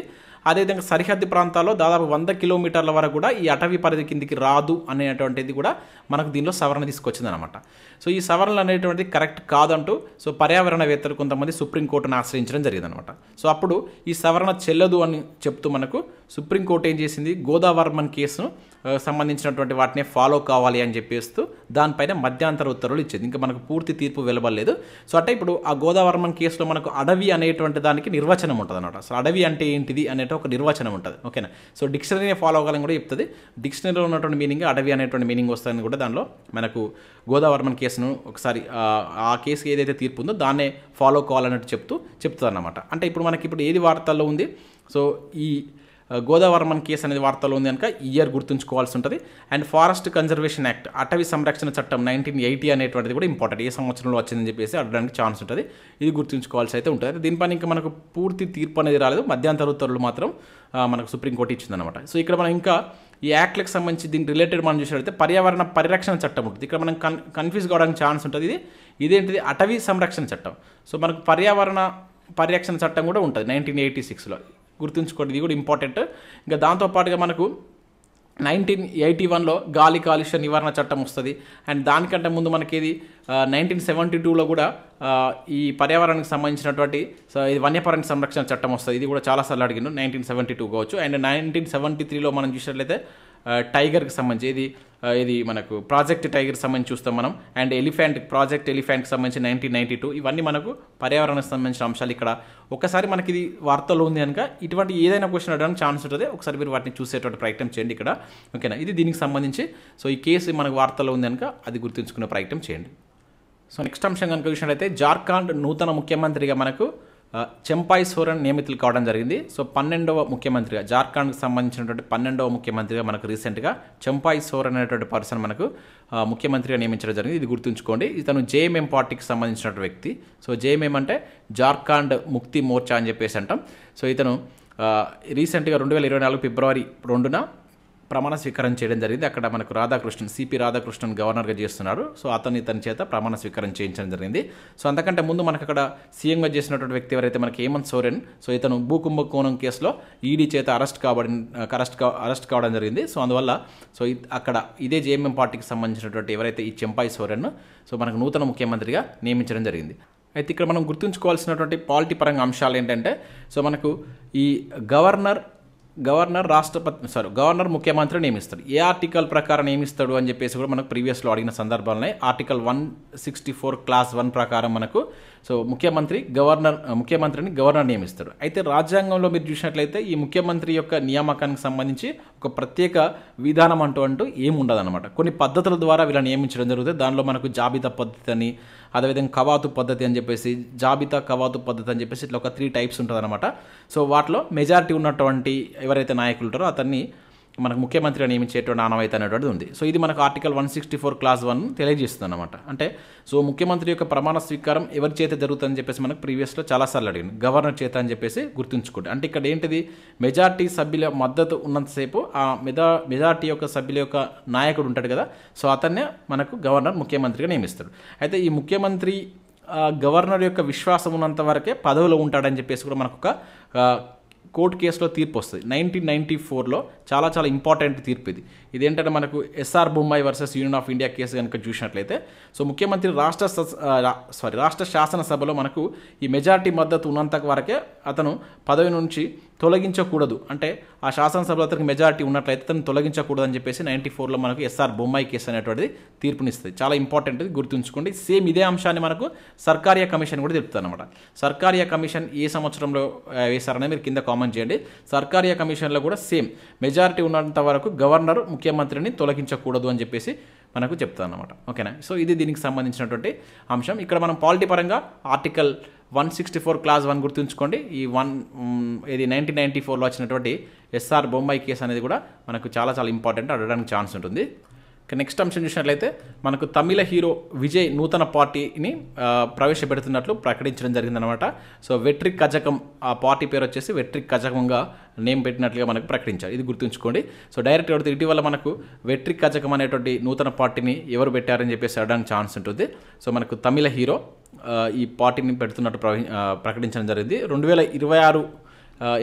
అదేవిధంగా సరిహద్దు ప్రాంతాల్లో దాదాపు 100 కిలోమీటర్ల వరకు కూడా ఈ అటవీ పరిధి కిందికి రాదు అనేటువంటిది కూడా మనకు దీనిలో సవరణ తీసుకొచ్చింది అనమాట. సో ఈ సవరణలు అనేటువంటిది కరెక్ట్ కాదంటూ సో పర్యావరణవేత్తలు కొంతమంది సుప్రీంకోర్టును ఆశ్రయించడం జరిగిందనమాట. సో అప్పుడు ఈ సవరణ చెల్లదు అని చెప్తూ మనకు సుప్రీంకోర్టు ఏం చేసింది, గోదావర్మన్ కేసును సంబంధించినటువంటి వాటిని ఫాలో కావాలి అని చెప్పేస్తూ దానిపైన మధ్యంతర ఉత్తర్వులు ఇచ్చింది. ఇంకా మనకు పూర్తి తీర్పు వెలువడలేదు. సో అంటే ఇప్పుడు ఆ గోదావర్మన్ కేసులో మనకు అడవి అనేటువంటి దానికి నిర్వచనం ఉంటుంది అనమాట. సో అడవి అంటే ఏంటిది అనేటువంటి ఒక నిర్వచనం ఉంటుంది. ఓకేనా. సో డిక్షనరీని ఫాలో అవ్వాలని కూడా చెప్తుంది. డిక్షనరీలో ఉన్నటువంటి మీనింగ్ అడవి అనేటువంటి మీనింగ్ వస్తుందని కూడా దానిలో మనకు గోదావర్మన్ కేసును ఒకసారి ఆ కేసు ఏదైతే తీర్పు ఉందో దాన్నే ఫాలో కావాలన్నట్టు చెప్తుంది అన్నమాట. అంటే ఇప్పుడు మనకి ఇప్పుడు ఏది వార్తల్లో ఉంది, సో ఈ గోదావర్మన్ కేసు అనేది వార్తలో ఉంది కనుక ఈ ఇయర్ గుర్తుంచుకోవాల్సి ఉంటుంది. అండ్ ఫారెస్ట్ కన్జర్వేషన్ యాక్ట్ అటవీ సంరక్షణ చట్టం 1980 అనేటువంటిది కూడా ఇంపార్టెంట్. ఏ సంవత్సరంలో వచ్చిందని చెప్పేసి అడగడానికి ఛాన్స్ ఉంటుంది. ఇది గుర్తుంచుకోవాల్సి అయితే ఉంటుంది. అయితే దీనిపైన ఇంకా మనకు పూర్తి తీర్పు అనేది రాలేదు. మధ్యంతర ఉత్తర్వులు మాత్రం మనకు సుప్రీంకోర్టు ఇచ్చిందనమాట. సో ఇక్కడ మనం ఇంకా ఈ యాక్ట్లకు సంబంధించి దీనికి రిలేటెడ్ మనం చూసినట్లయితే పర్యావరణ పరిరక్షణ చట్టం ఉంటుంది. ఇక్కడ మనం కన్ఫ్యూజ్ కావడానికి ఛాన్స్ ఉంటుంది. ఇదేంటిది అటవీ సంరక్షణ చట్టం. సో మనకు పర్యావరణ పరిరక్షణ చట్టం కూడా ఉంటుంది 1986లో. గుర్తుంచుకోండి, ఇది కూడా ఇంపార్టెంట్. ఇంకా దాంతోపాటుగా మనకు 1981లో గాలి కాలుష్య నివారణ చట్టం వస్తుంది. అండ్ దానికంటే ముందు మనకి 1972లో కూడా ఈ పర్యావరణానికి సంబంధించినటువంటి ఇది వన్యప్రాణి సంరక్షణ చట్టం వస్తుంది. ఇది కూడా చాలాసార్లు అడిగిండు, 1972 కావచ్చు. అండ్ 1973లో మనం చూసినట్లయితే టైగర్కి సంబంధించి ఇది మనకు ప్రాజెక్ట్ టైగర్కి సంబంధించి చూస్తాం మనం. అండ్ ప్రాజెక్ట్ ఎలిఫెంట్కి సంబంధించి 1992. ఇవన్నీ మనకు పర్యావరణానికి సంబంధించిన అంశాలు. ఇక్కడ ఒకసారి మనకి ఇది వార్తలో ఉంది కనుక ఇటువంటి ఏదైనా క్వశ్చన్ అడగడానికి ఛాన్స్ ఉంటుంది. ఒకసారి మీరు వాటిని చూసేటువంటి ప్రయత్నం చేయండి ఇక్కడ. ఓకేనా. ఇది దీనికి సంబంధించి. సో ఈ కేసు మనకు వార్తలో ఉంది కనుక అది గుర్తుంచుకునే ప్రయత్నం చేయండి. సో నెక్స్ట్ అంశం కనుక చూసినట్లయితే జార్ఖండ్ నూతన ముఖ్యమంత్రిగా మనకు చెంపాయ్ సోరెన్ నియమితులు కావడం జరిగింది. సో 12వ ముఖ్యమంత్రిగా జార్ఖండ్కి సంబంధించినటువంటి 12వ ముఖ్యమంత్రిగా మనకు రీసెంట్గా చెంపాయ్ సోరెన్ అనేటువంటి పర్సన్ మనకు ముఖ్యమంత్రిగా నియమించడం జరిగింది. ఇది గుర్తుంచుకోండి. ఇతను జేఎంఎం పార్టీకి సంబంధించినటువంటి వ్యక్తి. సో జేఎంఎం అంటే జార్ఖండ్ ముక్తి మోర్చా అని చెప్పేసి అంటాం. సో ఇతను రీసెంట్గా 2024 ఫిబ్రవరి 2న ప్రమాణ స్వీకారం చేయడం జరిగింది. అక్కడ మనకు సిపి రాధాకృష్ణన్ గవర్నర్గా చేస్తున్నారు. సో తన చేత ప్రమాణ స్వీకారం చేయించడం జరిగింది. సో అంతకంటే ముందు మనకు అక్కడ సీఎంగా చేసినటువంటి వ్యక్తి ఎవరైతే మనకి హేమంత్ సోరెన్, సో ఇతను భూకుంభకోణం కేసులో ఈడీ చేత అరెస్ట్ కావడం జరిగింది. సో అందువల్ల అక్కడ ఇదే జేఎంఎం పార్టీకి సంబంధించినటువంటి ఎవరైతే ఈ చెంపాయ్ సోరెన్ సో మనకు నూతన ముఖ్యమంత్రిగా నియమించడం జరిగింది. అయితే ఇక్కడ మనం గుర్తుంచుకోవాల్సినటువంటి పాలిటీ పరంగా అంశాలు ఏంటంటే, సో మనకు ఈ గవర్నర్ ముఖ్యమంత్రి నియమిస్తాడు. ఏ ఆర్టికల్ ప్రకారం నియమిస్తాడు అని చెప్పేసి కూడా మనకు ప్రీవియస్లో అడిగిన సందర్భాలనే ఆర్టికల్ 164 క్లాస్ 1 ప్రకారం మనకు సో ముఖ్యమంత్రిని గవర్నర్ నియమిస్తాడు. అయితే రాజ్యాంగంలో మీరు చూసినట్లయితే ఈ ముఖ్యమంత్రి యొక్క నియామకానికి సంబంధించి ఒక ప్రత్యేక విధానం అంటూ ఏముండదు అనమాట. కొన్ని పద్ధతుల ద్వారా వీళ్ళని నియమించడం జరుగుతుంది. దానిలో మనకు జాబితా పద్ధతి అని, అదేవిధంగా కవాతు పద్ధతి అని చెప్పేసి, కవాతు పద్ధతి అని చెప్పేసి ఇట్లా ఒక 3 టైప్స్ ఉంటుంది అనమాట. సో వాటిలో మెజారిటీ ఉన్నటువంటి ఎవరైతే నాయకులు ఉంటారో అతన్ని మనకు ముఖ్యమంత్రిగా నియమించేటువంటి ఆనవాయితీ అనేటువంటిది ఉంది. సో ఇది మనకు ఆర్టికల్ 164 క్లాస్ 1 తెలియజేస్తుంది అనమాట. అంటే సో ముఖ్యమంత్రి యొక్క ప్రమాణ స్వీకారం ఎవరి చేత జరుగుతుందని చెప్పేసి మనకు ప్రీవియస్లో చాలాసార్లు అడిగింది, గవర్నర్ చేత అని చెప్పేసి గుర్తుంచుకోండి. అంటే ఇక్కడ ఏంటిది, మెజార్టీ సభ్యుల మద్దతు ఉన్నంతసేపు ఆ మెజార్టీ యొక్క సభ్యుల యొక్క నాయకుడు ఉంటాడు కదా, సో అతన్నే మనకు గవర్నర్ ముఖ్యమంత్రిగా నియమిస్తాడు. అయితే ఈ ముఖ్యమంత్రి గవర్నర్ యొక్క విశ్వాసం ఉన్నంత వరకే పదవిలో ఉంటాడని చెప్పేసి కూడా మనకు ఒక కోర్టు కేసులో తీర్పు వస్తుంది. 1994లో చాలా ఇంపార్టెంట్ తీర్పు ఇది. ఇదేంటంటే మనకు S R Bommai versus union of India case కనుక చూసినట్లయితే, సో ముఖ్యమంత్రి రాష్ట్ర శాసనసభలో మనకు ఈ మెజార్టీ మద్దతు ఉన్నంత వరకే అతను పదవి నుంచి తొలగించకూడదు. అంటే ఆ శాసనసభలో అతనికి మెజార్టీ ఉన్నట్లయితే అతను తొలగించకూడదు అని చెప్పేసి 94లో మనకు ఎస్ఆర్ బొమ్మాయి కేసు అనేటువంటిది తీర్పునిస్తుంది. చాలా ఇంపార్టెంట్, గుర్తుంచుకోండి. సేమ్ ఇదే అంశాన్ని మనకు సర్కారియా కమిషన్ కూడా చెప్తుంది అనమాట. సర్కారియా కమిషన్ ఏ సంవత్సరంలో వేశారనేది మీరు కింద కామెంట్ చేయండి. సర్కారియా కమిషన్లో కూడా సేమ్ మెజారిటీ ఉన్నంత వరకు గవర్నర్ ముఖ్యమంత్రిని తొలగించకూడదు అని చెప్పేసి మనకు చెప్తాను అనమాట. ఓకేనా. సో ఇది దీనికి సంబంధించినటువంటి అంశం. ఇక్కడ మనం పాలిటీ పరంగా ఆర్టికల్ 164 క్లాస్ 1 గుర్తుంచుకోండి. ఈ 1994లో వచ్చినటువంటి ఎస్ఆర్ బొంబాయి కేసు అనేది కూడా మనకు చాలా ఇంపార్టెంట్, అడగడానికి ఛాన్స్ ఉంటుంది. నెక్స్ట్ అంశం చూసినట్లయితే మనకు తమిళ హీరో విజయ్ నూతన పార్టీని ప్రవేశపెడుతున్నట్లు ప్రకటించడం జరిగిందనమాట. సో వెట్రి కజకం, ఆ పార్టీ పేరు వచ్చేసి వెట్రి కజకంగా నేమ్ పెట్టినట్లుగా మనకు ప్రకటించారు. ఇది గుర్తుంచుకోండి. సో డైరెక్ట్ ఎవరితో ఇటీవల మనకు వెట్రి కజకం అనేటువంటి నూతన పార్టీని ఎవరు పెట్టారని చెప్పేసి అడగడానికి ఛాన్స్ ఉంటుంది. సో మనకు తమిళ హీరో ఈ పార్టీని పెడుతున్నట్టు ప్రకటించడం జరిగింది. 2026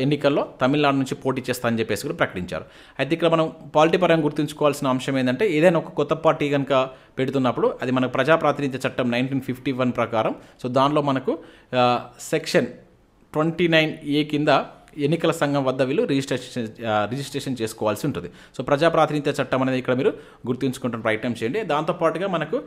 ఎన్నికల్లో తమిళనాడు నుంచి పోటీ చేస్తానని చెప్పేసి కూడా ప్రకటించారు. అయితే ఇక్కడ మనం పాలిటీ పరంగా గుర్తుంచుకోవాల్సిన అంశం ఏంటంటే ఏదైనా ఒక కొత్త పార్టీ కనుక పెడుతున్నప్పుడు అది మనకు ప్రజాప్రాతినిధ్య చట్టం 1951 ప్రకారం సో దానిలో మనకు సెక్షన్ 29A కింద ఎన్నికల సంఘం వద్ద వీళ్ళు రిజిస్ట్రేషన్ చేసుకోవాల్సి ఉంటుంది. సో ప్రజాప్రాతినిధ్య చట్టం అనేది ఇక్కడ మీరు గుర్తుంచుకుంటున్న ప్రయత్నం చేయండి. దాంతోపాటుగా మనకు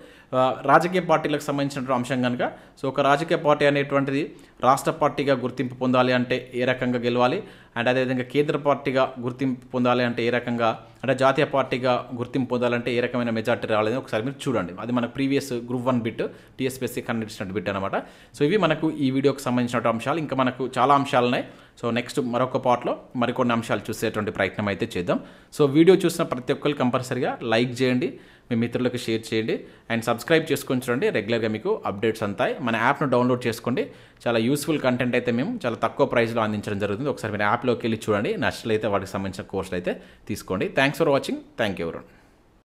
రాజకీయ పార్టీలకు సంబంధించిన అంశం కనుక సో ఒక రాజకీయ పార్టీ అనేటువంటిది రాష్ట్ర పార్టీగా గుర్తింపు పొందాలి అంటే ఏ రకంగా గెలవాలి, అండ్ అదేవిధంగా కేంద్ర పార్టీగా గుర్తింపు పొందాలి అంటే ఏ రకంగా, అంటే జాతీయ పార్టీగా గుర్తింపు పొందాలంటే ఏ రకమైన మెజార్టీ రావాలని ఒకసారి మీరు చూడండి. అది మన previous group 1 bit TSPSC conduct bit అనమాట. సో ఇవి మనకు ఈ వీడియోకి సంబంధించిన అంశాలు. ఇంకా మనకు చాలా అంశాలు ఉన్నాయి. సో నెక్స్ట్ మరొక పార్ట్లో మరికొన్ని అంశాలు చూసేటువంటి ప్రయత్నం అయితే చేద్దాం. సో వీడియో చూసిన ప్రతి ఒక్కరు కంపల్సరీగా లైక్ చేయండి, మీ మిత్రులకు షేర్ చేయండి, అండ్ సబ్స్క్రైబ్ చేసుకొని చూడండి. రెగ్యులర్గా మీకు అప్డేట్స్ అంతాయి. మన యాప్ను డౌన్లోడ్ చేసుకోండి. చాలా యూస్ఫుల్ కంటెంట్ అయితే మేము చాలా తక్కువ ప్రైస్లో అందించడం జరుగుతుంది. ఒకసారి మీరు యాప్లోకి వెళ్ళి చూడండి. నచ్చినట్లయితే వాటికి సంబంధించిన కోర్సులు అయితే తీసుకోండి. Thanks for watching. Thank you everyone.